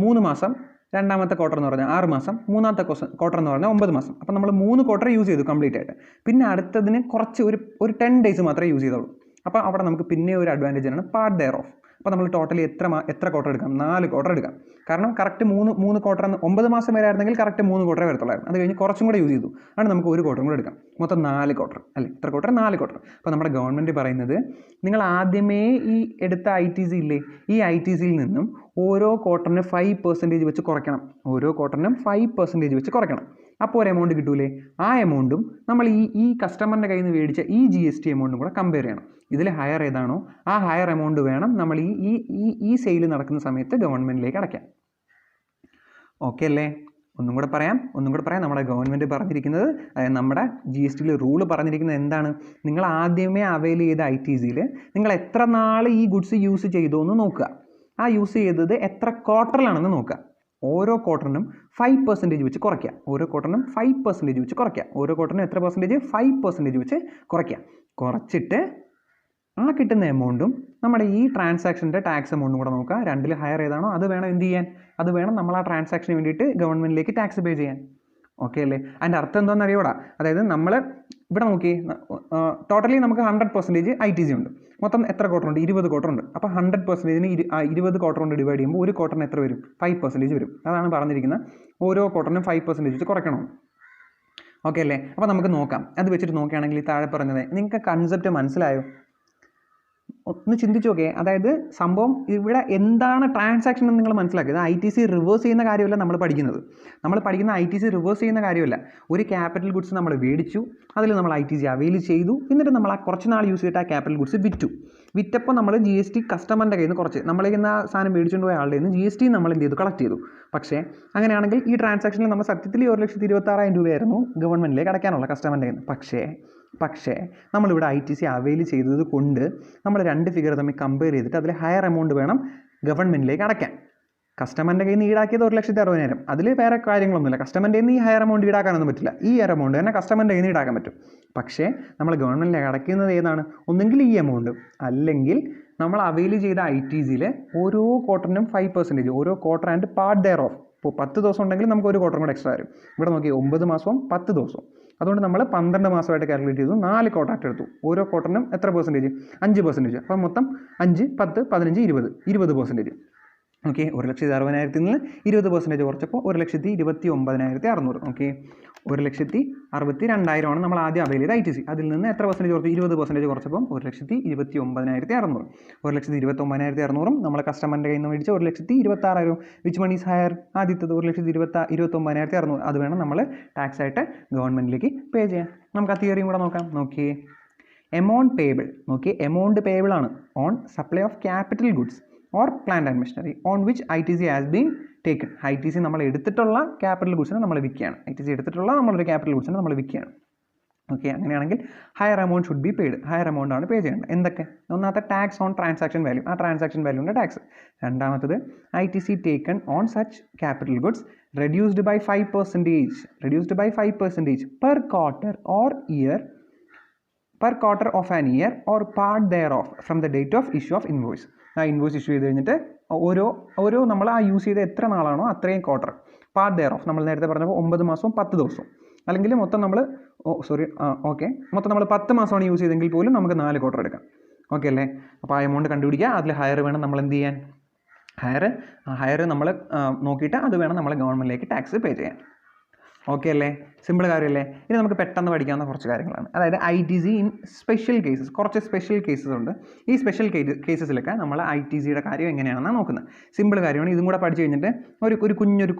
3 മാസം, രണ്ടാമത്തെ ക്വാർട്ടർ എന്ന് പറഞ്ഞാൽ 6 മാസം, മൂന്നാമത്തെ ക്വാർട്ടർ എന്ന് പറഞ്ഞാൽ 9 മാസം. അപ്പോൾ നമ്മൾ 3 ക്വാർട്ടർ യൂസ് ചെയ്തു കംപ്ലീറ്റ് ആയിട്ട്. പിന്നെ അടുത്തതിന് കുറച്ച് ഒരു 10 days മാത്രമേ യൂസ് ചെയ്തോളൂ. അപ്പോൾ അവിടെ നമുക്ക് പിന്നെ ഒരു അഡ്വാൻറ്റേജ് ആണ് പാർട്ട് ദെയർ ഓഫ്. അപ്പോൾ നമ്മൾ ടോട്ടലി എത്ര ക്വാർട്ടർ എടുക്കാം, 4 ക്വാർട്ടർ എടുക്കാം. കാരണം കറക്റ്റ് 3 ക്വാർട്ടർ, 9 മാസം വരെ ആയിരുന്നെങ്കിൽ കറക്റ്റ് 3 ക്വാർട്ടർ വരത്തുള്ളായിരുന്നു. അത് കഴിഞ്ഞ് കുറച്ചും കൂടെ യൂസ് ചെയ്തു, ആണ് നമുക്ക് 1 ക്വാർട്ടർ കൂടെ എടുക്കാം. മൊത്തം 4 ക്വാർട്ടർ അല്ലേ, എത്ര ക്വാർട്ടർ, 4 ക്വാർട്ടർ. അപ്പോൾ നമ്മുടെ ഗവൺമെൻറ് പറയുന്നത്, നിങ്ങൾ ആദ്യമേ ഈ എടുത്ത ITC ഇല്ലേ, ഈ ITCയിൽ നിന്നും ഓരോ ക്വാർട്ടറിന് 5% വെച്ച് കുറയ്ക്കണം. അപ്പോൾ ഒരു എമൗണ്ട് കിട്ടൂലേ, ആ എമൗണ്ടും നമ്മൾ ഈ കസ്റ്റമറിൻ്റെ കയ്യിൽ നിന്ന് മേടിച്ച ഈ GST എമൗണ്ടും കൂടെ കമ്പയർ ചെയ്യണം. ഇതിൽ ഹയർ ഏതാണോ ആ ഹയർ എമൗണ്ട് വേണം നമ്മൾ ഈ സെയിൽ നടക്കുന്ന സമയത്ത് ഗവൺമെൻറ്റിലേക്ക് അടയ്ക്കാം. ഓക്കെ അല്ലേ? ഒന്നും കൂടെ പറയാം. നമ്മുടെ ഗവൺമെൻറ് പറഞ്ഞിരിക്കുന്നത്, നമ്മുടെ GSTയിൽ റൂള് പറഞ്ഞിരിക്കുന്നത് എന്താണ്, നിങ്ങൾ ആദ്യമേ അവൈൽ ചെയ്ത ITCയിൽ നിങ്ങൾ എത്ര നാൾ ഈ ഗുഡ്സ് യൂസ് ചെയ്തോ എന്ന് നോക്കുക. ആ യൂസ് ചെയ്തത് എത്ര ക്വാർട്ടറിലാണെന്ന് നോക്കുക. ഓരോ ക്വാർട്ടറിനും 5% വെച്ച് കുറയ്ക്കുക. ഓരോ ക്വാർട്ടറിനും എത്ര പെർസെൻറ്റേജ്, 5% വെച്ച് കുറയ്ക്കുക. കുറച്ചിട്ട് ആ കിട്ടുന്ന എമൗണ്ടും നമ്മുടെ ഈ ട്രാൻസാക്ഷൻ്റെ ടാക്സ് എമൗണ്ടും കൂടെ നോക്കുക. 2ൽ ഹയർ ഏതാണോ അത് വേണം എന്ത് ചെയ്യാൻ, അത് വേണം നമ്മൾ ആ ട്രാൻസാക്ഷന് വേണ്ടിയിട്ട് ഗവൺമെൻറ്റിലേക്ക് ടാക്സ് പേ ചെയ്യാൻ. ഓക്കെ അല്ലേ? അതിൻ്റെ അർത്ഥം എന്താണെന്ന് അറിയൂടാ. അതായത് നമ്മൾ ഇവിടെ നോക്കി, ടോട്ടലി നമുക്ക് 100% ITC ഉണ്ട്. മൊത്തം എത്ര ക്വാർട്ടർ ഉണ്ട്, 20 ക്വാർട്ടർ ഉണ്ട്. അപ്പോൾ 100%ന് 20 ക്വാർട്ടർ കൊണ്ട് ഡിവൈഡ് ചെയ്യുമ്പോൾ ഒരു ക്വാർട്ടറിന് എത്ര വരും, 5% വരും. അതാണ് പറഞ്ഞിരിക്കുന്നത്, ഓരോ ക്വാർട്ടറിനും 5% വെച്ച് കുറയ്ക്കണം. ഓക്കെ അല്ലേ? അപ്പോൾ നമുക്ക് നോക്കാം. അത് വെച്ചിട്ട് നോക്കുകയാണെങ്കിൽ ഈ താഴെ പറഞ്ഞത് നിങ്ങൾക്ക് കൺസെപ്റ്റ് മനസ്സിലായോ? ഒന്ന് ചിന്തിച്ചു നോക്കേ. അതായത് സംഭവം ഇവിടെ എന്താണ് ട്രാൻസാക്ഷൻ എന്ന് നിങ്ങൾ മനസ്സിലാക്കിയത്. ITC റിവേഴ്സ് ചെയ്യുന്ന കാര്യമല്ല നമ്മൾ പഠിക്കുന്നത്. ITC റിവേഴ്സ് ചെയ്യുന്ന കാര്യമല്ല. ഒരു ക്യാപിറ്റൽ ഗുഡ്സ് നമ്മൾ മേടിച്ചു, അതിൽ നമ്മൾ ITC അവൈൽ ചെയ്തു, എന്നിട്ട് നമ്മൾ ആ കുറച്ച് നാൾ യൂസ് ചെയ്തിട്ട് ആ ക്യാപിറ്റൽ ഗുഡ്സ് വിറ്റപ്പോൾ നമ്മൾ GST കസ്റ്റമറിൻ്റെ കയ്യിൽ നിന്ന് കുറച്ച്, നമ്മളിൽ നിന്ന് ആ സാധനം മേടിച്ചുകൊണ്ട് പോയ ആളുടെ നിന്ന് GST നമ്മൾ എന്ത് ചെയ്തു, കളക്ട് ചെയ്തു. പക്ഷേ അങ്ങനെയാണെങ്കിൽ ഈ ട്രാൻസാക്ഷനിൽ നമ്മൾ സത്യത്തിൽ 1,26,000 രൂപയായിരുന്നു ഗവൺമെൻറ്റിലേക്ക് അടയ്ക്കാനുള്ള കസ്റ്റമറിൻ്റെ കയ്യിൽ നിന്ന്. പക്ഷേ നമ്മളിവിടെ ITC അവൈൽ ചെയ്തത് കൊണ്ട് നമ്മൾ 2 ഫിഗർ തമ്മിൽ കമ്പയർ ചെയ്തിട്ട് അതിൽ ഹയർ എമൗണ്ട് വേണം ഗവൺമെൻറ്റിലേക്ക് അടയ്ക്കാൻ. കസ്റ്റമറിൻ്റെ കയ്യിൽ നിന്ന് ഈടാക്കിയത് 1,60,60,000. അതിൽ വേറെ കാര്യങ്ങളൊന്നുമില്ല. കസ്റ്റമറിൻ്റെ കയ്യിൽ നിന്ന് ഈ ഹയർ എമൗണ്ട് ഈടാക്കാനൊന്നും പറ്റില്ല. ഈ ഹയർ എമൗണ്ട് തന്നെ കസ്റ്റമറിൻ്റെ കയ്യിൽ നിന്ന് ഈടാക്കാൻ പറ്റും. പക്ഷേ നമ്മൾ ഗവൺമെൻറ്റിൽ അടയ്ക്കുന്നത് ഏതാണ്? ഒന്നെങ്കിൽ ഈ എമൗണ്ട്, അല്ലെങ്കിൽ നമ്മൾ അവൈൽ ചെയ്ത ITCയിൽ ഓരോ ക്വാർട്ടറിനും 5%, ഓരോ quarter and part thereof. ഇപ്പോൾ 10 ദിവസം ഉണ്ടെങ്കിൽ നമുക്ക് ഒരു ക്വാർട്ടർ കൂടെ എക്സ്ട്രാ വരും. ഇവിടെ നോക്കി 9 മാസവും 10 ദിവസവും. അതുകൊണ്ട് നമ്മൾ 12 മാസമായിട്ട് കാൽക്കുലേറ്റ് ചെയ്തു. 4 കോൺട്രാക്ട് എടുത്തു. ഓരോ ക്വാർട്ടറിനും എത്ര പെർസെൻറ്റേജ്? 5%. അപ്പം മൊത്തം 5, 10, 15, 20%. ഓക്കെ, 1,60,000 നിന്ന് 20% കുറച്ചപ്പോൾ 1,29,600. ഓക്കെ, 1,62,000 നമ്മൾ ആദ്യം അവൈൽ ചെയ്ത ITC. അതിൽ നിന്ന് എത്ര പെർസെൻറ്റേജ് കുറച്ച്? 20% കുറച്ചപ്പം 1,29,600. 1,29,600 നമ്മൾ കസ്റ്റമറിൻ്റെ കയ്യിൽ നിന്ന് മേടിച്ച 1,26,000. Which money is higher? ആദ്യത്തത് 1,29,600. അത് വേണം നമ്മൾ ടാക്സ് ആയിട്ട് ഗവൺമെൻറ്റിലേക്ക് പേ ചെയ്യാൻ. നമുക്ക് ആ തിയറിയും കൂടെ നോക്കാം. നോക്കിയേ, എമൗണ്ട് പേബിൾ. നോക്കിയേ, എമൗണ്ട് പേബിൾ ആണ് on supply of capital goods or plant and machinery on which ITC has been taken. ITC നമ്മൾ എടുത്തിട്ടുള്ള ക്യാപിറ്റൽ ഗുഡ്സിനെ നമ്മൾ വിൽക്കുകയാണ്. ITC എടുത്തിട്ടുള്ള നമ്മളൊരു ക്യാപിറ്റൽ ഗുഡ്സിനെ നമ്മൾ വിൽക്കുകയാണ്. ഓക്കെ, അങ്ങനെയാണെങ്കിൽ higher amount should be paid. Higher amount ആണ് പേ ചെയ്യേണ്ടത്. എന്തൊക്കെ? ഒന്നാമത്തെ ടാക്സ് ഓൺ ട്രാൻസാക്ഷൻ വാല്യൂ. ആ ട്രാൻസാക്ഷൻ വാല്യൂൻ്റെ ടാക്സ്. രണ്ടാമത്തത് ITC taken on such capital goods reduced by 5% per quarter or year, per quarter of an year or part thereof from the date of issue of invoice. ആ ഇൻവോയ്സ് ഇഷ്യൂ ചെയ്ത് കഴിഞ്ഞിട്ട് ഓരോ നമ്മൾ ആ യൂസ് ചെയ്ത എത്ര നാളാണോ അത്രയും ക്വാർട്ടർ, പാർട്ട് ദെയർ ഓഫ്. നമ്മൾ നേരത്തെ പറഞ്ഞപ്പോൾ 9 മാസവും 10 ദിവസവും, അല്ലെങ്കിൽ മൊത്തം നമ്മൾ മൊത്തം നമ്മൾ 10 മാസമാണ് യൂസ് ചെയ്തെങ്കിൽ പോലും നമുക്ക് 4 ക്വാർട്ടർ എടുക്കാം. ഓക്കെ അല്ലേ? അപ്പോൾ ആ എമൗണ്ട് കണ്ടുപിടിക്കുക. അതിൽ ഹയർ വേണം നമ്മൾ എന്ത് ചെയ്യാൻ? ഹയർ നമ്മൾ നോക്കിയിട്ട് അത് വേണം നമ്മൾ ഗവൺമെൻറ്റിലേക്ക് ടാക്സ് പേ ചെയ്യാൻ. ഓക്കെ അല്ലേ? സിമ്പിൾ കാര്യമല്ലേ? ഇനി നമുക്ക് പെട്ടെന്ന് പഠിക്കാവുന്ന കുറച്ച് കാര്യങ്ങളാണ്. അതായത് ITC ഇൻ സ്പെഷ്യൽ കേസസ്. കുറച്ച് സ്പെഷ്യൽ കേസസ് ഉണ്ട്. ഈ സ്പെഷ്യൽ കേസസിലൊക്കെ നമ്മൾ ITCയുടെ കാര്യം എങ്ങനെയാണെന്നാണ് നോക്കുന്നത്. സിമ്പിൾ കാര്യമാണ്. ഇതും കൂടെ പഠിച്ചു കഴിഞ്ഞിട്ട്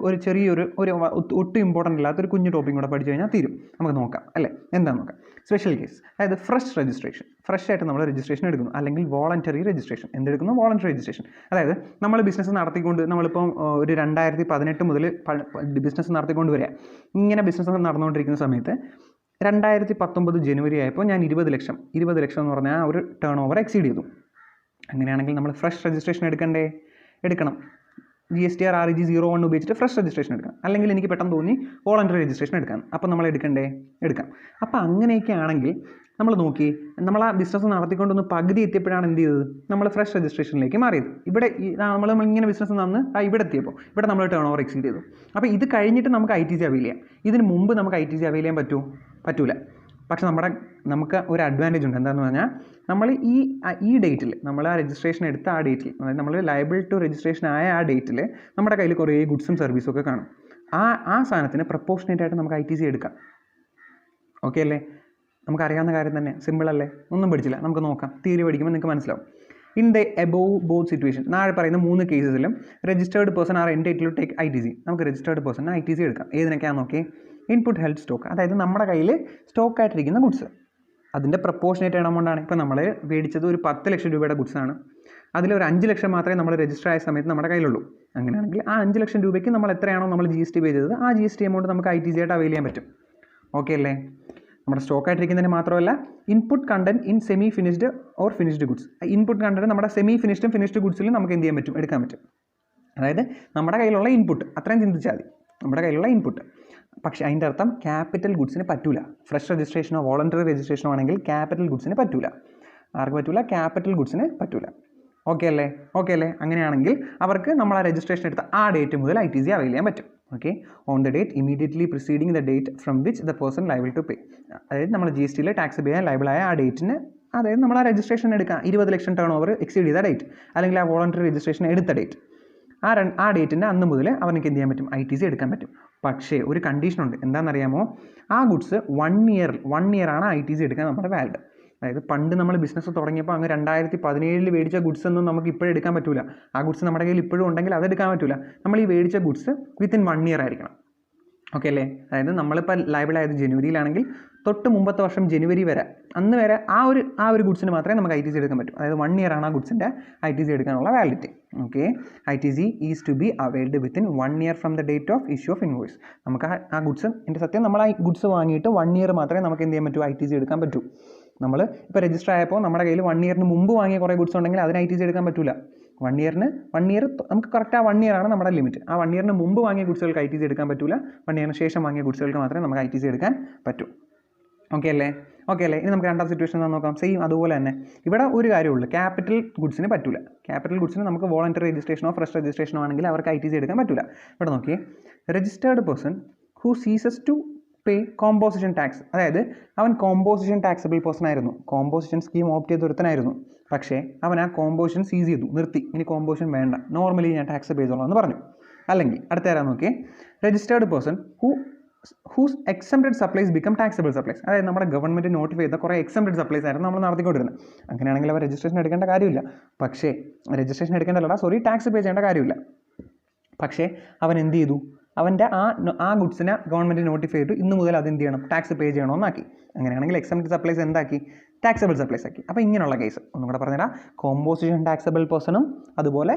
ഒരു ചെറിയൊരു ഒട്ടും ഇമ്പോർട്ടൻ്റ് ഇല്ലാത്തൊരു കുഞ്ഞു ടോപ്പിക്കും കൂടെ പഠിച്ചു കഴിഞ്ഞാൽ തീരും. നമുക്ക് നോക്കാം അല്ലേ? എന്താണെന്ന് നോക്കാം. സ്പെഷ്യൽ കേസ്, അതായത് ഫ്രഷ് രജിസ്ട്രേഷൻ. ഫ്രഷ് ആയിട്ട് നമ്മൾ രജിസ്ട്രേഷൻ എടുക്കുന്നു, അല്ലെങ്കിൽ വോളണ്ടറി രജിസ്ട്രേഷൻ. എന്തെടുക്കുന്നു? Voluntary registration. അതായത് നമ്മൾ ബിസിനസ് നടത്തിക്കൊണ്ട്, നമ്മളിപ്പം ഒരു 2018 മുതൽ ബിസിനസ് നടത്തിക്കൊണ്ട് വരിക. ഇങ്ങനെ ബിസിനസ് നടന്നുകൊണ്ടിരിക്കുന്ന സമയത്ത് 2019 ജനുവരി ആയപ്പോൾ ഞാൻ 20 ലക്ഷം എന്ന് പറഞ്ഞാൽ ഒരു ടേൺ ഓവർ എക്സീഡ് ചെയ്തു. അങ്ങനെയാണെങ്കിൽ നമ്മൾ ഫ്രഷ് രജിസ്ട്രേഷൻ എടുക്കണം. GSTR REG 01 ഉപയോഗിച്ചിട്ട് ഫ്രഷ് രജിസ്ട്രേഷൻ എടുക്കാം. അല്ലെങ്കിൽ എനിക്ക് പെട്ടെന്ന് തോന്നി വോളണ്ടറി രജിസ്ട്രേഷൻ എടുക്കാം. അപ്പോൾ നമ്മൾ എടുക്കാം. അപ്പോൾ അങ്ങനെയൊക്കെ ആണെങ്കിൽ നമ്മൾ നോക്കി, നമ്മൾ ആ ബിസിനസ് നടത്തിക്കൊണ്ടൊന്ന് പകുതി എത്തിയപ്പോഴാണ് എന്ത് ചെയ്തത്? നമ്മൾ ഫ്രഷ് രജിസ്ട്രേഷനിലേക്ക് മാറിയത്. ഇവിടെ നമ്മൾ ഇങ്ങനെ ബിസിനസ് നടന്ന് ഇവിടെ എത്തിയപ്പോൾ ഇവിടെ നമ്മൾ ടേൺ ഓവർ എക്സീഡ് ചെയ്തു. അപ്പോൾ ഇത് കഴിഞ്ഞിട്ട് നമുക്ക് ITC അവൈൽ ചെയ്യാം. ഇതിന് മുമ്പ് നമുക്ക് ITC അവൈൽ ചെയ്യാൻ പറ്റൂല. പക്ഷെ നമുക്ക് ഒരു അഡ്വാൻറ്റേജ് ഉണ്ട്. എന്താണെന്ന് പറഞ്ഞാൽ, നമ്മൾ ഈ ഡേറ്റിൽ, നമ്മൾ ആ രജിസ്ട്രേഷൻ എടുത്ത ആ ഡേറ്റിൽ, അതായത് നമ്മൾ ലയബിൾ ടു രജിസ്ട്രേഷൻ ആയ ആ ഡേറ്റിൽ നമ്മുടെ കയ്യിൽ കുറേ ഗുഡ്സും സർവീസും ഒക്കെ കാണും. ആ സാധനത്തിന് പ്രപ്പോർഷനേറ്റ് ആയിട്ട് നമുക്ക് ITC എടുക്കാം. ഓക്കെ അല്ലേ? നമുക്കറിയാവുന്ന കാര്യം തന്നെ. സിമ്പിൾ അല്ലേ? ഒന്നും പഠിച്ചില്ല. നമുക്ക് നോക്കാം. തിയറി പഠിക്കുമ്പോൾ നിങ്ങൾക്ക് മനസ്സിലാവും. In the above both situation, നാളെ പറയുന്ന 3 കേസസിലും registered person are entitled to take ITC. നമുക്ക് രജിസ്റ്റേർഡ് പേഴ്സൺ ITC എടുക്കാം. ഏതിനൊക്കെയാണെന്ന് നോക്കി. ഇൻപുട്ട് ഹെൽത്ത് സ്റ്റോക്ക്, അതായത് നമ്മുടെ കയ്യിൽ സ്റ്റോക്കായിട്ടിരിക്കുന്ന ഗുഡ്സ്, അതിൻ്റെ പ്രപ്പോർഷനേറ്റ് എമൗണ്ടാണ്. ഇപ്പോൾ നമ്മൾ മേടിച്ചത് ഒരു 10 ലക്ഷം രൂപയുടെ ഗുഡ്സാണ്. അതിലൊരു 5 ലക്ഷം മാത്രമേ നമ്മൾ രജിസ്റ്റർ ആയ സമയത്ത് നമ്മുടെ കയ്യിലുള്ളൂ. അങ്ങനെയാണെങ്കിൽ ആ 5 ലക്ഷം രൂപയ്ക്ക് നമ്മൾ എത്രയാണോ നമ്മൾ GST പേ ചെയ്തത്, ആ GST എമൗണ്ട് നമുക്ക് ITC ആയിട്ട് അവൈൽ ചെയ്യാൻ പറ്റും. ഓക്കെ അല്ലേ? നമ്മുടെ സ്റ്റോക്കായിട്ടിരിക്കുന്നതിന് മാത്രമല്ല, input content in semi finished or finished goods. Input content നമ്മുടെ സെമി ഫിനിഷ്ഡും ഫിനിഷ്ഡ് ഗുഡ്സിലും നമുക്ക് എന്ത് ചെയ്യാൻ പറ്റും? എടുക്കാൻ പറ്റും. അതായത് നമ്മുടെ കയ്യിലുള്ള ഇൻപുട്ട്, അത്രയും ചിന്തിച്ചാൽ മതി, നമ്മുടെ കയ്യിലുള്ള ഇൻപുട്ട്. പക്ഷേ അതിൻ്റെ അർത്ഥം ക്യാപിറ്റൽ ഗുഡ്സിന് പറ്റൂല. ഫ്രഷ് രജിസ്ട്രേഷനോ വോളണ്ടറി രജിസ്ട്രേഷനോ ആണെങ്കിൽ ക്യാപിറ്റൽ ഗുഡ്സിന് പറ്റൂല. ആർക്ക് പറ്റൂല? ക്യാപിറ്റൽ ഗുഡ്സിന് പറ്റൂല. ഓക്കെ അല്ലേ? അങ്ങനെയാണെങ്കിൽ അവർക്ക് നമ്മൾ ആ രജിസ്ട്രേഷൻ എടുത്ത ആ ഡേറ്റ് മുതൽ ITC അവൈൽ ചെയ്യാൻ പറ്റും. Okay, on the date immediately preceding the date from which the person liable to pay. അതായത് നമ്മൾ GSTയിൽ ടാക്സ് പേ ചെയ്യാൻ ലയബിളായ ആ ഡേറ്റിന്, അതായത് നമ്മൾ ആ രജിസ്ട്രേഷൻ എടുക്കാം 20 ലക്ഷം ടേൺ ഓവർ എക്സീഡ് ചെയ്ത ഡേറ്റ്, അല്ലെങ്കിൽ ആ വോളണ്ടറി രജിസ്ട്രേഷൻ എടുത്ത ഡേറ്റ്, ആ ഡേറ്റിൻ്റെ അന്ന് മുതൽ അവർക്ക് എന്ത് ചെയ്യാൻ പറ്റും? ITC എടുക്കാൻ പറ്റും. പക്ഷേ ഒരു കണ്ടീഷനുണ്ട്. എന്താണെന്നറിയാമോ? ആ ഗുഡ്സ് 1 ഇയർ ആണ് ITC എടുക്കാൻ നമ്മുടെ വാലിഡ്. അതായത് പണ്ട് നമ്മൾ ബിസിനസ് തുടങ്ങിയപ്പോൾ അങ്ങ് 2017 മേടിച്ച ഗുഡ്സ് ഒന്നും നമുക്ക് ഇപ്പോഴും എടുക്കാൻ പറ്റില്ല. ആ ഗുഡ്സ് നമ്മുടെ കയ്യിൽ ഇപ്പോഴും ഉണ്ടെങ്കിൽ അതെടുക്കാൻ പറ്റില്ല. നമ്മൾ ഈ മേടിച്ച ഗുഡ്സ് വിത്തിൻ 1 ഇയർ ആയിരിക്കണം. ഓക്കെ അല്ലേ? അതായത് നമ്മളിപ്പോൾ ലയബിൾ ആയത് ജനുവരിയിലാണെങ്കിൽ തൊട്ട് മുമ്പത്തെ വർഷം ജനുവരി വരെ, അന്ന് വരെ ആ ഒരു ഗുഡ്സിന് മാത്രമേ നമുക്ക് ITC എടുക്കാൻ പറ്റൂ. അതായത് 1 ഇയർ ആണ് ആ ഗുഡ്സിൻ്റെ ITC എടുക്കാനുള്ള validity. Okay, ITC is to be availed within 1 year from the date of issue of invoice. നമുക്ക് ആ ഗുഡ്സ്, എൻ്റെ സത്യം നമ്മൾ ആ ഗുഡ്സ് വാങ്ങിയിട്ട് 1 ഇയർ മാത്രമേ നമുക്ക് എന്ത് ചെയ്യാൻ പറ്റൂ? ITC എടുക്കാൻ പറ്റൂ. നമ്മൾ ഇപ്പോൾ രജിസ്റ്റർ ആയപ്പോൾ നമ്മുടെ കയ്യിൽ 1 ഇയറിന് മുമ്പ് വാങ്ങിയ കുറേ ഗുഡ്സ് ഉണ്ടെങ്കിൽ അതിന് ITC എടുക്കാൻ പറ്റില്ല. 1 ഇയർ നമുക്ക് കറക്റ്റ് ആ 1 ഇയറാണ് നമ്മുടെ ലിമിറ്റ്. ആ 1 ഇയറിന് മുമ്പ് വാങ്ങിയ ഗുഡ്സുകൾക്ക് ITC എടുക്കാൻ പറ്റില്ല. 1 ഇയറിന് ശേഷം വാങ്ങിയ ഗുഡ്സുകൾക്ക് മാത്രമേ നമുക്ക് ITC എടുക്കാൻ പറ്റൂ. ഓക്കെ അല്ലേ? ഇനി നമുക്ക് രണ്ടാം സിറ്റുവേഷൻ നോക്കാം. സെയിം അതുപോലെ തന്നെ ഇവിടെ ഒരു കാര്യമുള്ളൂ, ക്യാപിറ്റൽ ഗുഡ്സിന് പറ്റില്ല. ക്യാപിറ്റൽ ഗുഡ്സിന് നമുക്ക് വോളണ്ടറി രജിസ്ട്രേഷനോ ഫ്രഷ് രജിസ്ട്രേഷനോ ആണെങ്കിൽ അവർക്ക് ITC എടുക്കാൻ പറ്റില്ല. ഇവിടെ നോക്കിയേ, registered person who ceases to pay composition tax, അതായത് അവൻ കോമ്പോസിഷൻ ടാക്സബിൾ പേഴ്സൺ ആയിരുന്നു, കോമ്പോസിഷൻ സ്കീം ഓപ്റ്റ് ചെയ്ത് ഒരുത്തനായിരുന്നു. പക്ഷേ അവൻ ആ കോമ്പോസിഷൻ സീസ് ചെയ്തു, നിർത്തി, ഇനി കോമ്പോസിഷൻ വേണ്ട, നോർമലി ഞാൻ ടാക്സ് പേ ചെയ്തോളാം എന്ന് പറഞ്ഞു. അല്ലെങ്കിൽ അടുത്ത ആരാ നോക്കിയേ, registered person whose exempted supplies become taxable supplies, അതായത് നമ്മുടെ ഗവൺമെൻറ് നോട്ടിഫൈ ചെയ്ത കുറേ എക്സംപ്റ്റഡ് സപ്ലൈസ് ആയിരുന്നു നമ്മൾ നടത്തിക്കൊണ്ടിരുന്നത്. അങ്ങനെയാണെങ്കിൽ അവർ രജിസ്ട്രേഷൻ എടുക്കേണ്ട കാര്യമില്ല. പക്ഷേ രജിസ്ട്രേഷൻ എടുക്കേണ്ടല്ല, ടാക്സ് പേ ചെയ്യേണ്ട കാര്യമില്ല. പക്ഷേ അവൻ എന്ത് ചെയ്തു, അവൻ്റെ ആ ഗുഡ്സിനെ ഗവൺമെൻറ് നോട്ടിഫൈ ചെയ്തു, ഇന്ന് മുതൽ അതെന്ത് ചെയ്യണം, ടാക്സ് പേ ചെയ്യണമെന്നാക്കി. അങ്ങനെയാണെങ്കിൽ എക്സംപ്റ്റഡ് സപ്ലൈസ് എന്താക്കി, ടാക്സബിൾ സപ്ലൈസ് ആക്കി. അപ്പോൾ ഇങ്ങനെയുള്ള കേസ് ഒന്നും കൂടെ പറഞ്ഞാൽ, കോമ്പോസിഷൻ ടാക്സബിൾ പേഴ്സണും അതുപോലെ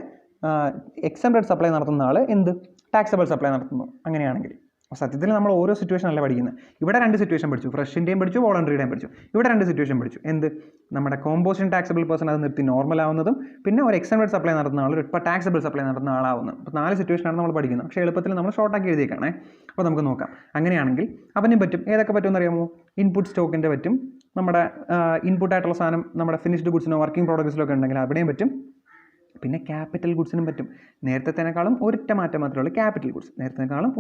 എക്സംപ്റ്റഡ് സപ്ലൈ നടത്തുന്ന ആൾ എന്ത്, ടാക്സബിൾ സപ്ലൈ നടത്തുന്നു. അങ്ങനെയാണെങ്കിൽ സത്യത്തിൽ നമ്മൾ ഓരോ സിറ്റുവേഷൻ അല്ല പഠിക്കുന്നത്. ഇവിടെ 2 സിറ്റുവേഷൻ പഠിച്ചു, ഫ്രഷിൻ്റെയും പഠിച്ചു, വോളണ്ടറിയുടെയും പഠിച്ചു. ഇവിടെ 2 സിറ്റുവേഷൻ പഠിച്ചു. എന്ത്, നമ്മുടെ കോമ്പോസിഷൻ ടാക്സബിൾ പേഴ്സൺ അത് നിർത്തി നോർമൽ ആവുന്നതും, പിന്നെ ഒരു എക്സംപ്റ്റഡ് സപ്ലൈ നടത്തുന്ന ആൾ ഇപ്പോൾ ടാക്സബിൾ സപ്ലൈ നടത്തുന്ന ആളാവുന്നത്. അപ്പോൾ 4 സിറ്റുവേഷനാണ് നമ്മൾ പഠിക്കുന്നത്. പക്ഷേ എളുപ്പത്തിൽ നമ്മൾ ഷോർട്ടാക്കി എഴുതിയേക്കാണേ. അപ്പോൾ നമുക്ക് നോക്കാം. അങ്ങനെയാണെങ്കിൽ അവനും പറ്റും. ഏതൊക്കെ പറ്റുമെന്ന് അറിയാമോ? ഇൻപുട്ട് സ്റ്റോക്കിൻ്റെ പറ്റും, നമ്മുടെ ഇൻപുട്ടായിട്ടുള്ള സാധനം നമ്മുടെ ഫിനിഷ്ഡ് ഗുഡ്സിനോ വർക്കിംഗ് പ്രോഡക്ട്സിലൊക്കെ ഉണ്ടെങ്കിൽ അവിടെയും പറ്റും. പിന്നെ ക്യാപിറ്റൽ ഗുഡ്സിനും പറ്റും. നേരത്തേക്കാളും ഒരൊറ്റ മാറ്റം മാത്രമേ ഉള്ളൂ ക്യാപിറ്റൽ ഗുഡ്സ്, നേരത്തേക്കാളും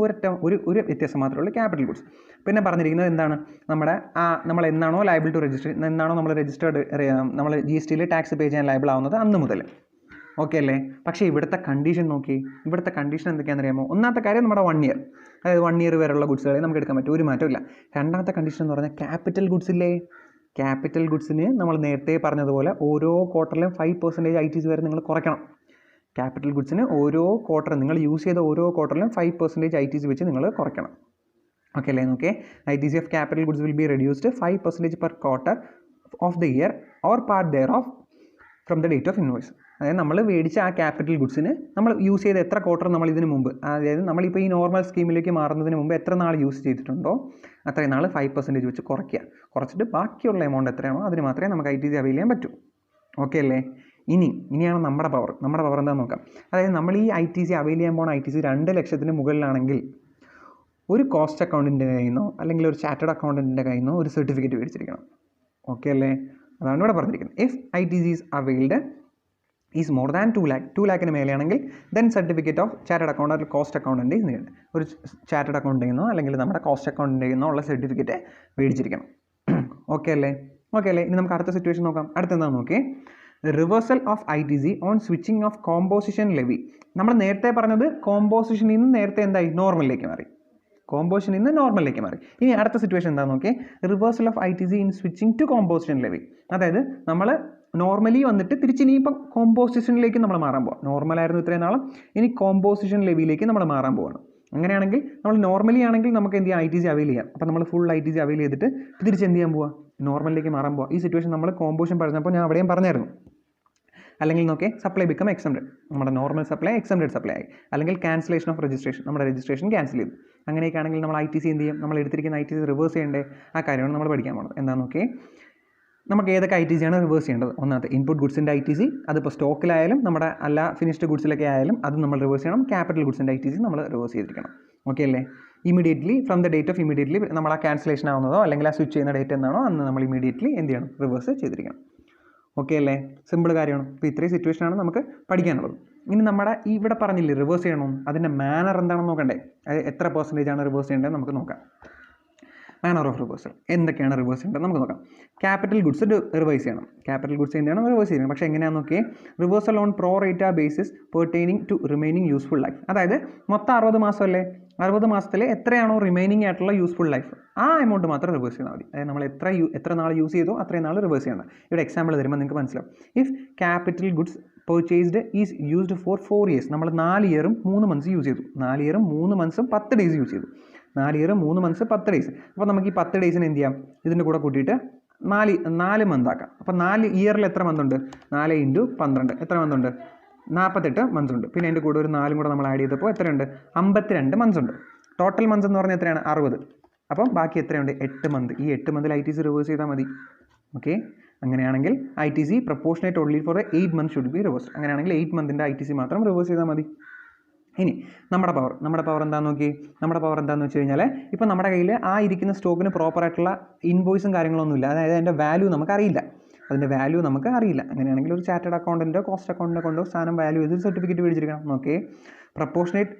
ഒരു വ്യത്യാസം മാത്രമേ ഉള്ളൂ ക്യാപിറ്റൽ ഗുഡ്സ്. പിന്നെ പറഞ്ഞിരിക്കുന്നത് എന്താണ്, നമ്മൾ എന്നാണോ ലയബിൾ ടു രജിസ്റ്റർ, എന്നാണോ നമ്മൾ രജിസ്റ്റേർഡ്, നമ്മൾ GSTയിൽ ടാക്സ് പേ ചെയ്യാൻ ലയബിൾ ആവുന്നത് അന്ന് മുതൽ. ഓക്കെ അല്ലേ? പക്ഷേ ഇവിടുത്തെ കണ്ടീഷൻ നോക്കി, ഇവിടുത്തെ കണ്ടീഷൻ എന്തൊക്കെയാണെന്ന് അറിയാമോ? ഒന്നാമത്തെ കാര്യം നമ്മുടെ 1 ഇയർ, അതായത് 1 ഇയർ വരെയുള്ള ഗുഡ്സുകളെ നമുക്ക് എടുക്കാൻ പറ്റും, ഒരു മാറ്റമില്ല. രണ്ടാമത്തെ കണ്ടീഷൻ എന്ന് പറഞ്ഞാൽ ക്യാപിറ്റൽ ഗുഡ്സ് ഇല്ലേ, ക്യാപിറ്റൽ ഗുഡ്സിന് നമ്മൾ നേരത്തെ പറഞ്ഞതുപോലെ ഓരോ ക്വാർട്ടറിലും 5% ITC വരെ നിങ്ങൾ കുറയ്ക്കണം. ക്യാപിറ്റൽ ഗുഡ്സിന് ഓരോ ക്വാർട്ടർ നിങ്ങൾ യൂസ് ചെയ്ത ഓരോ ക്വാർട്ടറിലും 5% ITC വെച്ച് നിങ്ങൾ കുറയ്ക്കണം. ഓക്കെ അല്ലേ? നോക്കേ, ITC ഓഫ് capital goods will be reduced 5% per quarter of the year or part thereof from the date of invoice. അതായത് നമ്മൾ മേടിച്ച ആ ക്യാപിറ്റൽ ഗുഡ്സിന് നമ്മൾ യൂസ് ചെയ്ത എത്ര ക്വാർട്ടർ നമ്മൾ ഇതിന് മുമ്പ്, അതായത് നമ്മളിപ്പോൾ ഈ നോർമൽ സ്കീമിലേക്ക് മാറുന്നതിന് മുമ്പ് എത്ര നാൾ യൂസ് ചെയ്തിട്ടുണ്ടോ അത്രയും നാൾ 5% വെച്ച് കുറയ്ക്കുക. കുറച്ചിട്ട് ബാക്കിയുള്ള എമൗണ്ട് എത്രയാണോ അതിന് മാത്രമേ നമുക്ക് ITC അവൈൽ ചെയ്യാൻ പറ്റൂ. ഓക്കെ അല്ലേ? ഇനിയാണ് നമ്മുടെ പവർ എന്താണെന്ന് നോക്കാം. അതായത് നമ്മൾ ഈ ITC അവൈൽ ചെയ്യാൻ പോകുന്ന ITC 2 ലക്ഷത്തിന് മുകളിലാണെങ്കിൽ ഒരു കോസ്റ്റ് അക്കൗണ്ടിൻ്റെ കയ്യിൽ നിന്നോ അല്ലെങ്കിൽ ഒരു ചാർട്ടേഡ് അക്കൗണ്ടൻറ്റിൻ്റെ കയ്യിൽ നിന്നോ ഒരു സർട്ടിഫിക്കറ്റ് മേടിച്ചിരിക്കണം. ഓക്കെ അല്ലേ? അതാണ് ഇവിടെ പറഞ്ഞിരിക്കുന്നത്. If ITC is availed is more than 2 lakh, 2 lakhന് മേലെയാണെങ്കിൽ then certificate of chartered account അല്ലെങ്കിൽ കോസ്റ്റ് അക്കൗണ്ടൻ്റ് ഈസ് നീഡ്. ഒരു ചാർട്ടേഡ് അക്കൗണ്ടിൽ നിന്നോ അല്ലെങ്കിൽ നമ്മുടെ കോസ്റ്റ് അക്കൗണ്ടിൽ നിന്നോ ഉള്ള സർട്ടിഫിക്കറ്റ് മേടിച്ചിരിക്കണം. ഓക്കെ അല്ലേ? ഇനി നമുക്ക് അടുത്ത സിറ്റുവേഷൻ നോക്കാം. അടുത്തെന്താണെന്ന് നോക്കിയേ, reversal of ITC on switching off composition levy. നമ്മൾ നേരത്തെ പറഞ്ഞത് കോമ്പോസിഷനിൽ നിന്ന് നേരത്തെ എന്തായി, നോർമലിലേക്ക് മാറി. ഇനി അടുത്ത സിറ്റുവേഷൻ എന്താണെന്ന് നോക്കിയേ, reversal of ITC in switching to composition levy. അതായത് നമ്മൾ നോർമലി വന്നിട്ട് തിരിച്ച് ഇനിയിപ്പം കോമ്പോസിഷനിലേക്ക് നമ്മൾ മാറാൻ പോകാം. നോർമലായിരുന്നു ഇത്രയും നാളും, ഇനി കോമ്പോസിഷൻ ലെവിയിലേക്ക് നമ്മൾ മാറാൻ പോവാണ്. അങ്ങനെയാണെങ്കിൽ നമ്മൾ നോർമലി ആണെങ്കിൽ നമുക്ക് എന്ത് ചെയ്യാം, ITC അവൈൽ ചെയ്യാം. അപ്പോൾ നമ്മൾ ഫുൾ ITC അവൈൽ ചെയ്തിട്ട് തിരിച്ച് എന്ത് ചെയ്യാൻ പോവാം, നോർമലിലേക്ക് മാറാൻ പോവാം. ഈ സിറ്റുവേഷൻ നമ്മൾ കോമ്പോസിഷൻ പറഞ്ഞപ്പോൾ ഞാൻ അവിടെയും പറഞ്ഞായിരുന്നു. അല്ലെങ്കിൽ നോക്കിയേ, സപ്ലൈ ബിക്കം എക്സംപ്റ്റഡ്, നമ്മുടെ നോർമൽ സപ്ലൈ എക്സംപ്റ്റഡ് സപ്ലൈ ആയി. അല്ലെങ്കിൽ ക്യാൻസലേഷൻ ഓഫ് രജിസ്ട്രേഷൻ, നമ്മുടെ രജിസ്ട്രേഷൻ ക്യാൻസൽ ചെയ്തു. അങ്ങനെയൊക്കെ ആണെങ്കിൽ നമ്മൾ ITC എന്ത് ചെയ്യും, നമ്മൾ എടുത്തിരിക്കുന്ന ITC റിവേഴ്സ് ചെയ്യേണ്ടേ, ആ കാര്യമാണ് നമ്മൾ പഠിക്കാൻ പോകുന്നത്. എന്താണെന്ന് നോക്കിയേ, നമുക്ക് ഏതൊക്കെ ITC ആണ് റിവേഴ്സ് ചെയ്യേണ്ടത്. ഒന്നാമത്തെ ഇൻപുട്ട് ഗുഡ്സിൻ്റെ ITC, അതിപ്പോൾ സ്റ്റോക്കിലായാലും നമ്മുടെ അല്ല ഫിനിഷ്ഡ് ഗുഡ്സിലൊക്കെ ആയാലും അത് നമ്മൾ റിവേഴ്സ് ചെയ്യണം. ക്യാപിറ്റൽ ഗുഡ്സിൻ്റെ ITC നമ്മൾ റിവേഴ്സ് ചെയ്തിരിക്കണം. ഓക്കെ അല്ലേ? Immediately from the date of immediately നമ്മൾ ആ ക്യാൻസലേഷൻ ആവുന്നതോ അല്ലെങ്കിൽ ആ സ്വിച്ച് ചെയ്യുന്ന ഡേറ്റ് എന്താണോ അന്ന് നമ്മൾ ഇമീഡിയറ്റ്ലി എന്ത് ചെയ്യണം, റിവേഴ്സ് ചെയ്തിരിക്കണം. ഓക്കെ അല്ലേ? സിമ്പിൾ കാര്യമാണ്. ഇപ്പോൾ ഇത്രയും സിറ്റുവേഷനാണ് നമുക്ക് പഠിക്കാനുള്ളത്. ഇനി നമ്മുടെ ഇവിടെ പറഞ്ഞില്ലേ റിവേഴ്സ് ചെയ്യണമെന്ന്, അതിൻ്റെ മാനർ എന്താണെന്ന് നോക്കണ്ടേ, അത് എത്ര % ആണ് റിവേഴ്സ് ചെയ്യേണ്ടത് നമുക്ക് നോക്കാം. മാനർ ഓഫ് റിവേഴ്സൽ എന്തൊക്കെയാണ് റിവേഴ്സ് ചെയ്യേണ്ടത് നമുക്ക് നോക്കാം. ക്യാപിറ്റൽ ഗുഡ്സ് റിവൈസ് ചെയ്യണം. ക്യാപിറ്റൽ ഗുഡ്സ് എന്താണ് റിവേഴ്സ് ചെയ്യുന്നത്. പക്ഷേ എങ്ങനെയാണെന്ന് നോക്കിയേ, reversal on pro rata basis pertaining to remaining useful life. അതായത് മൊത്തം 60 മാസമല്ലേ, 60 മാസത്തിൽ എത്രയാണോ റിമൈനിങ് ആയിട്ടുള്ള യൂസ്ഫുൾ ലൈഫ് ആ എമൗണ്ട് മാത്രം റിവേഴ്സ് ചെയ്താൽ മതി. അതായത് നമ്മൾ എത്ര നാൾ യൂസ് ചെയ്തോ അത്രയും നാൾ റിവേഴ്സ് ചെയ്യണം. ഇവിടെ എക്സാമ്പിൾ തരുമ്പോൾ നിങ്ങൾക്ക് മനസ്സിലാവും. If capital goods purchased is used four 4 years, നമ്മൾ 4 ഇയറും 3 months യൂസ് ചെയ്തു. 4 ഇയറും 3 months 10 days യൂസ് ചെയ്തു. 4 ഇയർ 3 months 10 days. അപ്പോൾ നമുക്ക് ഈ 10 days എന്ത് ചെയ്യാം, ഇതിൻ്റെ കൂടെ കൂട്ടിയിട്ട് 4 month ആക്കാം. അപ്പോൾ 4 ഇയറിൽ എത്ര മന്ത് ഉണ്ട്, 4 × 12 എത്ര മന്ത് ഉണ്ട്, 48 months ഉണ്ട്. പിന്നെ അതിൻ്റെ കൂടെ ഒരു 4 കൂടെ നമ്മൾ ആഡ് ചെയ്തപ്പോൾ എത്രയുണ്ട്, 52 months ഉണ്ട്. ടോട്ടൽ മന്ത്സ് എന്ന് പറഞ്ഞാൽ എത്രയാണ്, 60. അപ്പം ബാക്കി എത്രയുണ്ട്, 8 month. ഈ 8 monthൽ ITC റിവേഴ്സ് ചെയ്താൽ മതി. ഓക്കെ, അങ്ങനെയാണെങ്കിൽ ITC proportionate only for 8 months should be reverse. അങ്ങനെയാണെങ്കിൽ 8 monthന്റെ ITC മാത്രം റിവേഴ്സ് ചെയ്താൽ മതി. ഇനി നമ്മുടെ പവർ എന്താണെന്ന് നോക്കി. നമ്മുടെ പവർ എന്താണെന്ന് വെച്ച് കഴിഞ്ഞാൽ ഇപ്പോൾ നമ്മുടെ കയ്യിൽ ആ ഇരിക്കുന്ന സ്റ്റോക്കിന് പ്രോപ്പറായിട്ടുള്ള ഇൻവോയ്സും കാര്യങ്ങളൊന്നുമില്ല. അതായത് അതിൻ്റെ വാല്യൂ നമുക്കറിയില്ല. അങ്ങനെയാണെങ്കിൽ ഒരു ചാർട്ടേഡ് അക്കൗണ്ടൻറ്റോ കോസ്റ്റ് അക്കൗണ്ടിനെ കൊണ്ടോ സാധനം വാല്യൂ ചെയ്ത് സർട്ടിഫിക്കറ്റ് മേടിച്ചിരിക്കണം. Okay, proportionate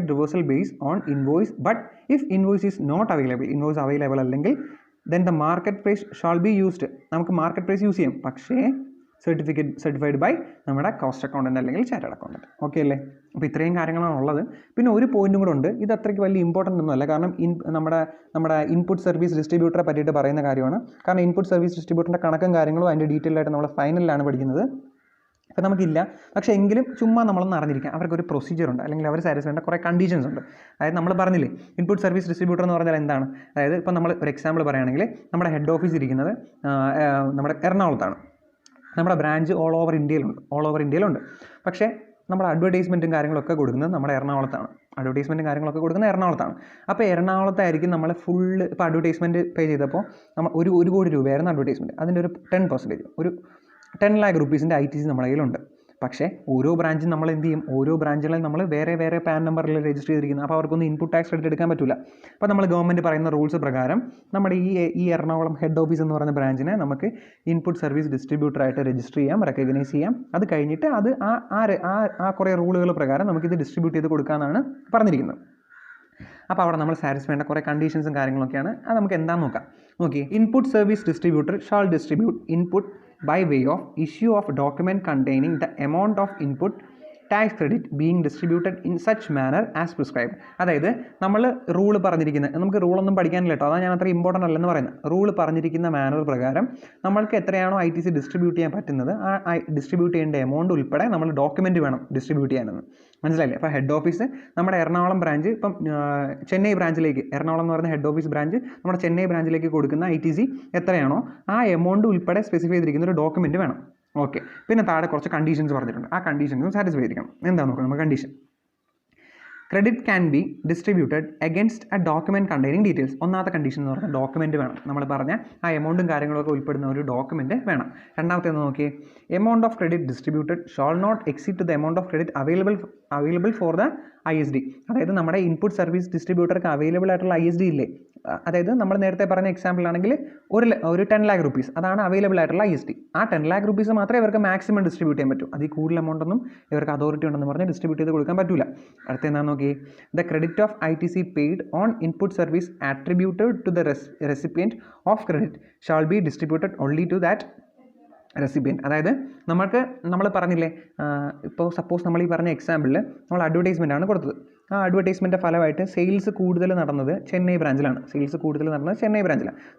reversal base on invoice. But if invoice is not available, invoice available അല്ലെങ്കിൽ then the market price shall be used. നമുക്ക് മാർക്കറ്റ് പ്രൈസ് യൂസ് ചെയ്യാം, പക്ഷേ സർട്ടിഫൈഡ് ബൈ നമ്മുടെ കോസ്റ്റ് അക്കൗണ്ടൻറ്റ് അല്ലെങ്കിൽ ചാർട്ടേഡ് അക്കൗണ്ടൻറ്റ്. ഓക്കെ അല്ലേ? അപ്പോൾ ഇത്രയും കാര്യങ്ങളാണ് ഉള്ളത്. പിന്നെ ഒരു പോയിന്റും കൂടെ ഉണ്ട്. ഇത് അത്രയ്ക്ക് വലിയ ഇമ്പോർട്ടൻ്റ് ഒന്നുമല്ല. കാരണം നമ്മുടെ ഇൻപുട്ട് സർവീസ് ഡിസ്ട്രിബ്യൂട്ടറെ പറ്റിയിട്ട് പറയുന്ന കാര്യമാണ്. കാരണം ഇൻപുട്ട് സർവീസ് ഡിസ്ട്രിബ്യൂട്ടറിൻ്റെ കണക്കും കാര്യങ്ങളും അതിൻ്റെ ഡീറ്റെയിൽ ആയിട്ട് നമ്മൾ ഫൈനലിലാണ് പഠിക്കുന്നത്. അപ്പോൾ നമുക്കില്ല, പക്ഷേ എങ്കിലും ചുമ്മാ നമ്മളൊന്ന് അറിഞ്ഞിരിക്കാം. അവർക്കൊരു പ്രൊസീജിയർ ഉണ്ട്, അല്ലെങ്കിൽ അവർ സാറ്റിസ്ഫൈ ചെയ്യേണ്ട കുറേ കണ്ടീഷൻസ് ഉണ്ട്. അതായത് നമ്മൾ പറഞ്ഞില്ലേ ഇൻപുട്ട് സർവീസ് ഡിസ്ട്രിബ്യൂട്ടർ എന്ന് പറഞ്ഞാൽ എന്താണ്. അതായത് ഇപ്പോൾ നമ്മൾ ഒരു എക്സാമ്പിൾ പറയുകയാണെങ്കിൽ നമ്മുടെ ഹെഡ് ഓഫീസ് ഇരിക്കുന്നത് നമ്മുടെ എറണാകുളത്താണ്. നമ്മുടെ ബ്രാഞ്ച് ഓൾ ഓവർ ഇന്ത്യയിലുണ്ട്. പക്ഷേ നമ്മുടെ അഡ്വർടൈസ്മെൻറ്റും കാര്യങ്ങളൊക്കെ കൊടുക്കുന്നത് നമ്മുടെ എറണാകുളത്താണ്. അപ്പോൾ എറണാകുളത്തായിരിക്കും നമ്മൾ ഫുള്ള് ഇപ്പോൾ അഡ്വർടൈസ്മെൻറ്റ് പേ ചെയ്തപ്പോൾ നമ്മൾ 1 കോടി രൂപയായിരുന്നു അഡ്വർടൈസ്മെൻറ്റ്. അതിൻ്റെ ഒരു 10%, ഒരു 10 lakh rupeesൻ്റെ ITC നമ്മുടെ കയ്യിലുണ്ട്. പക്ഷേ ഓരോ ബ്രാഞ്ചും നമ്മൾ എന്ത് ചെയ്യും, ഓരോ ബ്രാഞ്ചുകളിൽ നമ്മൾ വേറെ പാൻ നമ്പറിൽ രജിസ്റ്റർ ചെയ്തിരിക്കുന്നത്. അപ്പോൾ അവർക്കൊന്നും ഇൻപുട്ട് ടാക്സ് ക്രെഡിറ്റ് എടുക്കാൻ പറ്റില്ല. അപ്പോൾ നമ്മൾ ഗവൺമെൻറ് പറയുന്ന റൂൾസ് പ്രകാരം നമ്മുടെ ഈ എറണാകുളം ഹെഡ് ഓഫീസ് എന്ന് പറയുന്ന ബ്രാഞ്ചിനെ നമുക്ക് ഇൻപുട്ട് സർവീസ് ഡിസ്ട്രിബ്യൂട്ടറായിട്ട് രജിസ്റ്റർ ചെയ്യാം, റെക്കഗ്നൈസ് ചെയ്യാം. അത് കഴിഞ്ഞിട്ട് അത് ആ കുറേ റൂളുകൾ പ്രകാരം നമുക്കിത് ഡിസ്ട്രിബ്യൂട്ട് ചെയ്ത് കൊടുക്കാമെന്നാണ് പറഞ്ഞിരിക്കുന്നത്. അപ്പോൾ അവിടെ നമ്മൾ സാറ്റിസ്ഫൈ ചെയ്യേണ്ട കുറേ കണ്ടീഷൻസും കാര്യങ്ങളൊക്കെയാണ്. അത് നമുക്ക് എന്താണെന്ന് നോക്കാം. നോക്കി, input service distributor shall distribute input by way of issue of document containing the amount of input tax credit being distributed in such manner as prescribed. അതായത് നമ്മൾ റൂള് പറഞ്ഞിരിക്കുന്നത്, നമുക്ക് റൂളൊന്നും പഠിക്കാനില്ല കേട്ടോ, അതാണ് ഞാൻ അത്ര ഇമ്പോർട്ടൻ്റ് അല്ലെന്ന് പറയുന്നത്. റൂള് പറഞ്ഞിരിക്കുന്ന മാനർ പ്രകാരം നമ്മൾക്ക് എത്രയാണോ ITC ഡിസ്ട്രിബ്യൂട്ട് ചെയ്യാൻ പറ്റുന്നത് ആ ഡിസ്ട്രിബ്യൂട്ട് ചെയ്യേണ്ട എമൗണ്ട് ഉൾപ്പെടെ നമ്മൾ ഡോക്യുമെൻറ്റ് വേണം ഡിസ്ട്രിബ്യൂട്ട് ചെയ്യാനെന്ന്. മനസ്സിലായില്ലേ? അപ്പോൾ ഹെഡ് ഓഫീസ് നമ്മുടെ എറണാകുളം ബ്രാഞ്ച് ഇപ്പം ചെന്നൈ ബ്രാഞ്ചിലേക്ക്, എറണാകുളം എന്ന് പറയുന്ന ഹെഡ് ഓഫീസ് ബ്രാഞ്ച് നമ്മുടെ ചെന്നൈ ബ്രാഞ്ചിലേക്ക് കൊടുക്കുന്ന ITC എത്രയാണോ ആ എമൗണ്ട് ഉൾപ്പെടെ സ്പെസിഫൈ ചെയ്തിരിക്കുന്ന ഒരു ഡോക്യുമെൻറ്റ് വേണം. ഓക്കെ, പിന്നെ താഴെ കുറച്ച് കണ്ടീഷൻസ് പറഞ്ഞിട്ടുണ്ട്. ആ കണ്ടീഷൻസും സാറ്റിസ്ഫൈ ചെയ്തിരിക്കണം. എന്താ നോക്കാം നമുക്ക് condition. Credit can be distributed against A document containing details. ഒന്നാമത്തെ കണ്ടീഷൻ എന്ന് പറഞ്ഞാൽ ഡോക്യുമെൻറ്റ് വേണം. നമ്മൾ പറഞ്ഞ ആ എമൗണ്ടും കാര്യങ്ങളൊക്കെ ഉൾപ്പെടുന്ന ഒരു ഡോക്യുമെൻറ്റ് വേണം. രണ്ടാമത്തെ എന്ന് നോക്കിയേ, amount of credit distributed shall not exceed to the amount of credit available for the ISD. അതായത് നമ്മുടെ ഇൻപുട്ട് സർവീസ് ഡിസ്ട്രിബ്യൂട്ടർക്ക് അവൈലബിൾ ആയിട്ടുള്ള ISD ഇല്ലേ, അതായത് നമ്മൾ നേരത്തെ പറഞ്ഞ എക്സാമ്പിളാണെങ്കിൽ ഒരു 10 lakh rupees അതാണ് അവൈലബിൾ ആയിട്ടുള്ള ISD. ആ 10 lakh rupees മാത്രമേ ഇവർക്ക് മാക്സിമം ഡിസ്ട്രിബ്യൂട്ട് ചെയ്യാൻ പറ്റൂ. അതിൽ കൂടുതൽ എമൗണ്ട് ഒന്നും ഇവർക്ക് അതോറിറ്റി ഉണ്ടെന്ന് പറഞ്ഞ് ഡിസ്ട്രിബ്യൂട്ട് ചെയ്ത് കൊടുക്കാൻ പറ്റില്ല. അടുത്ത എന്താണെന്ന് നോക്കി, the credit of ITC paid on input service attributed to the recipient of credit shall be distributed only to that recipient. അതായത് നമ്മൾ പറഞ്ഞില്ലേ, ഇപ്പോൾ സപ്പോസ് നമ്മൾ ഈ പറഞ്ഞ എക്സാമ്പിളിൽ നമ്മൾ അഡ്വർടൈസ്മെൻ്റ് ആണ് കൊടുത്തത്. ആ അഡ്വർടൈസ്മെൻറ്റ് ഫലമായിട്ട് സെയിൽസ് കൂടുതൽ നടന്നത് ചെന്നൈ ബ്രാഞ്ചിലാണ്.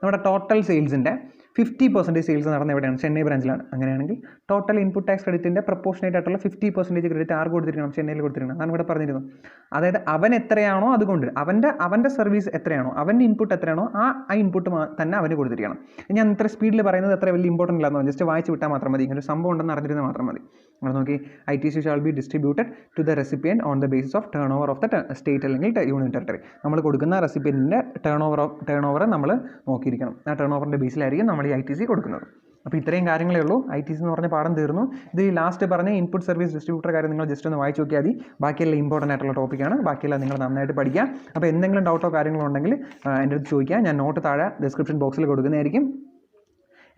നമ്മുടെ ടോട്ടൽ സെയിൽസിൻ്റെ 50% സെയിൽസ് നടന്നത് എവിടെയാണ്? ചെന്നൈ ബ്രാഞ്ചിലാണ്. അങ്ങനെയാണെങ്കിൽ ടോട്ടൽ ഇൻപുട്ട് ടാക്സ് ക്രെഡിറ്റിൻ്റെ പ്രൊപ്പോർഷനേറ്റ് ആയിട്ടുള്ള 50% ക്രെഡിറ്റ് ആർക്ക് കൊടുത്തിരിക്കണം? ചെന്നൈയിൽ കൊടുത്തിരിക്കണം. അതാണ് ഇവിടെ പറഞ്ഞിരുന്നത്. അതായത് അവൻ എത്രയാണോ അതുകൊണ്ട് അവൻ്റെ സർവീസ് എത്രയാണോ, അവൻ്റെ ഇൻപുട്ട് എത്രയാണോ ആ ഇൻപുട്ട് തന്നെ അവന് കൊടുത്തിരിക്കണം. ഞാൻ ഇത്ര സ്പീഡിൽ പറയുന്നത് അത്ര വലിയ ഇമ്പോർട്ടൻ്റ് ഇല്ലാന്ന് പറഞ്ഞു, ജസ്റ്റ് വായിച്ച് വിട്ടാൽ മാത്രം മതി. ഇങ്ങനെ ഒരു സംഭവം ഉണ്ടെന്ന് അറിഞ്ഞിരുന്നാൽ മാത്രം മതി. നമ്മൾ നോക്കി, ITC shall be distributed to the recipient on the basis of turnover of the state അല്ലെങ്കിൽ യൂണിയൻ ടെറിട്ടറി. നമ്മൾ കൊടുക്കുന്ന റെസിപ്പിയൻറ്റിൻ്റെ ടേൺ ഓവർ നമ്മൾ നോക്കിയിരിക്കണം. ആ ടേൺ ഓവറിൻ്റെ ബേസിലായിരിക്കും നമ്മൾ ഈ ITC കൊടുക്കുന്നത്. അപ്പോൾ ഇത്രയും കാര്യങ്ങളേ ഉള്ളൂ. ITC എന്ന് പറഞ്ഞ പാഠം തീർന്നു. ഇത് ഈ ലാസ്റ്റ് പറഞ്ഞ ഇൻപുട്ട് സർവീസ് ഡിസ്ട്രിബ്യൂട്ടർ കാര്യം നിങ്ങൾ ജസ്റ്റ് ഒന്ന് വായിച്ച് നോക്കിയാൽ മതി. ബാക്കിയെല്ലാം ഇമ്പോർട്ടൻ്റ് ആയിട്ടുള്ള ടോപ്പിക്കാണ്. ബാക്കിയെല്ലാം നിങ്ങൾ നന്നായിട്ട് പഠിക്കുക. അപ്പോൾ എന്തെങ്കിലും ഡൗട്ടോ കാര്യങ്ങളോ ഉണ്ടെങ്കിൽ എൻ്റെ അടുത്ത് ചോദിക്കുക. ഞാൻ നോട്ട് താഴെ ഡിസ്ക്രിപ്ഷൻ ബോക്സിൽ കൊടുക്കുന്നതായിരിക്കും.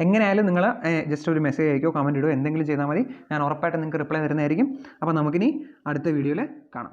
എങ്ങനെയായാലും നിങ്ങൾ ജസ്റ്റ് ഒരു മെസ്സേജ് അയക്കുകയോ കമൻറ്റ് ഇടുകയോ എന്തെങ്കിലും ചെയ്താൽ മതി. ഞാൻ ഉറപ്പായിട്ട് നിങ്ങൾക്ക് റിപ്ലൈ തരുന്നതായിരിക്കും. അപ്പോൾ നമുക്കിനി അടുത്ത വീഡിയോയിൽ കാണാം.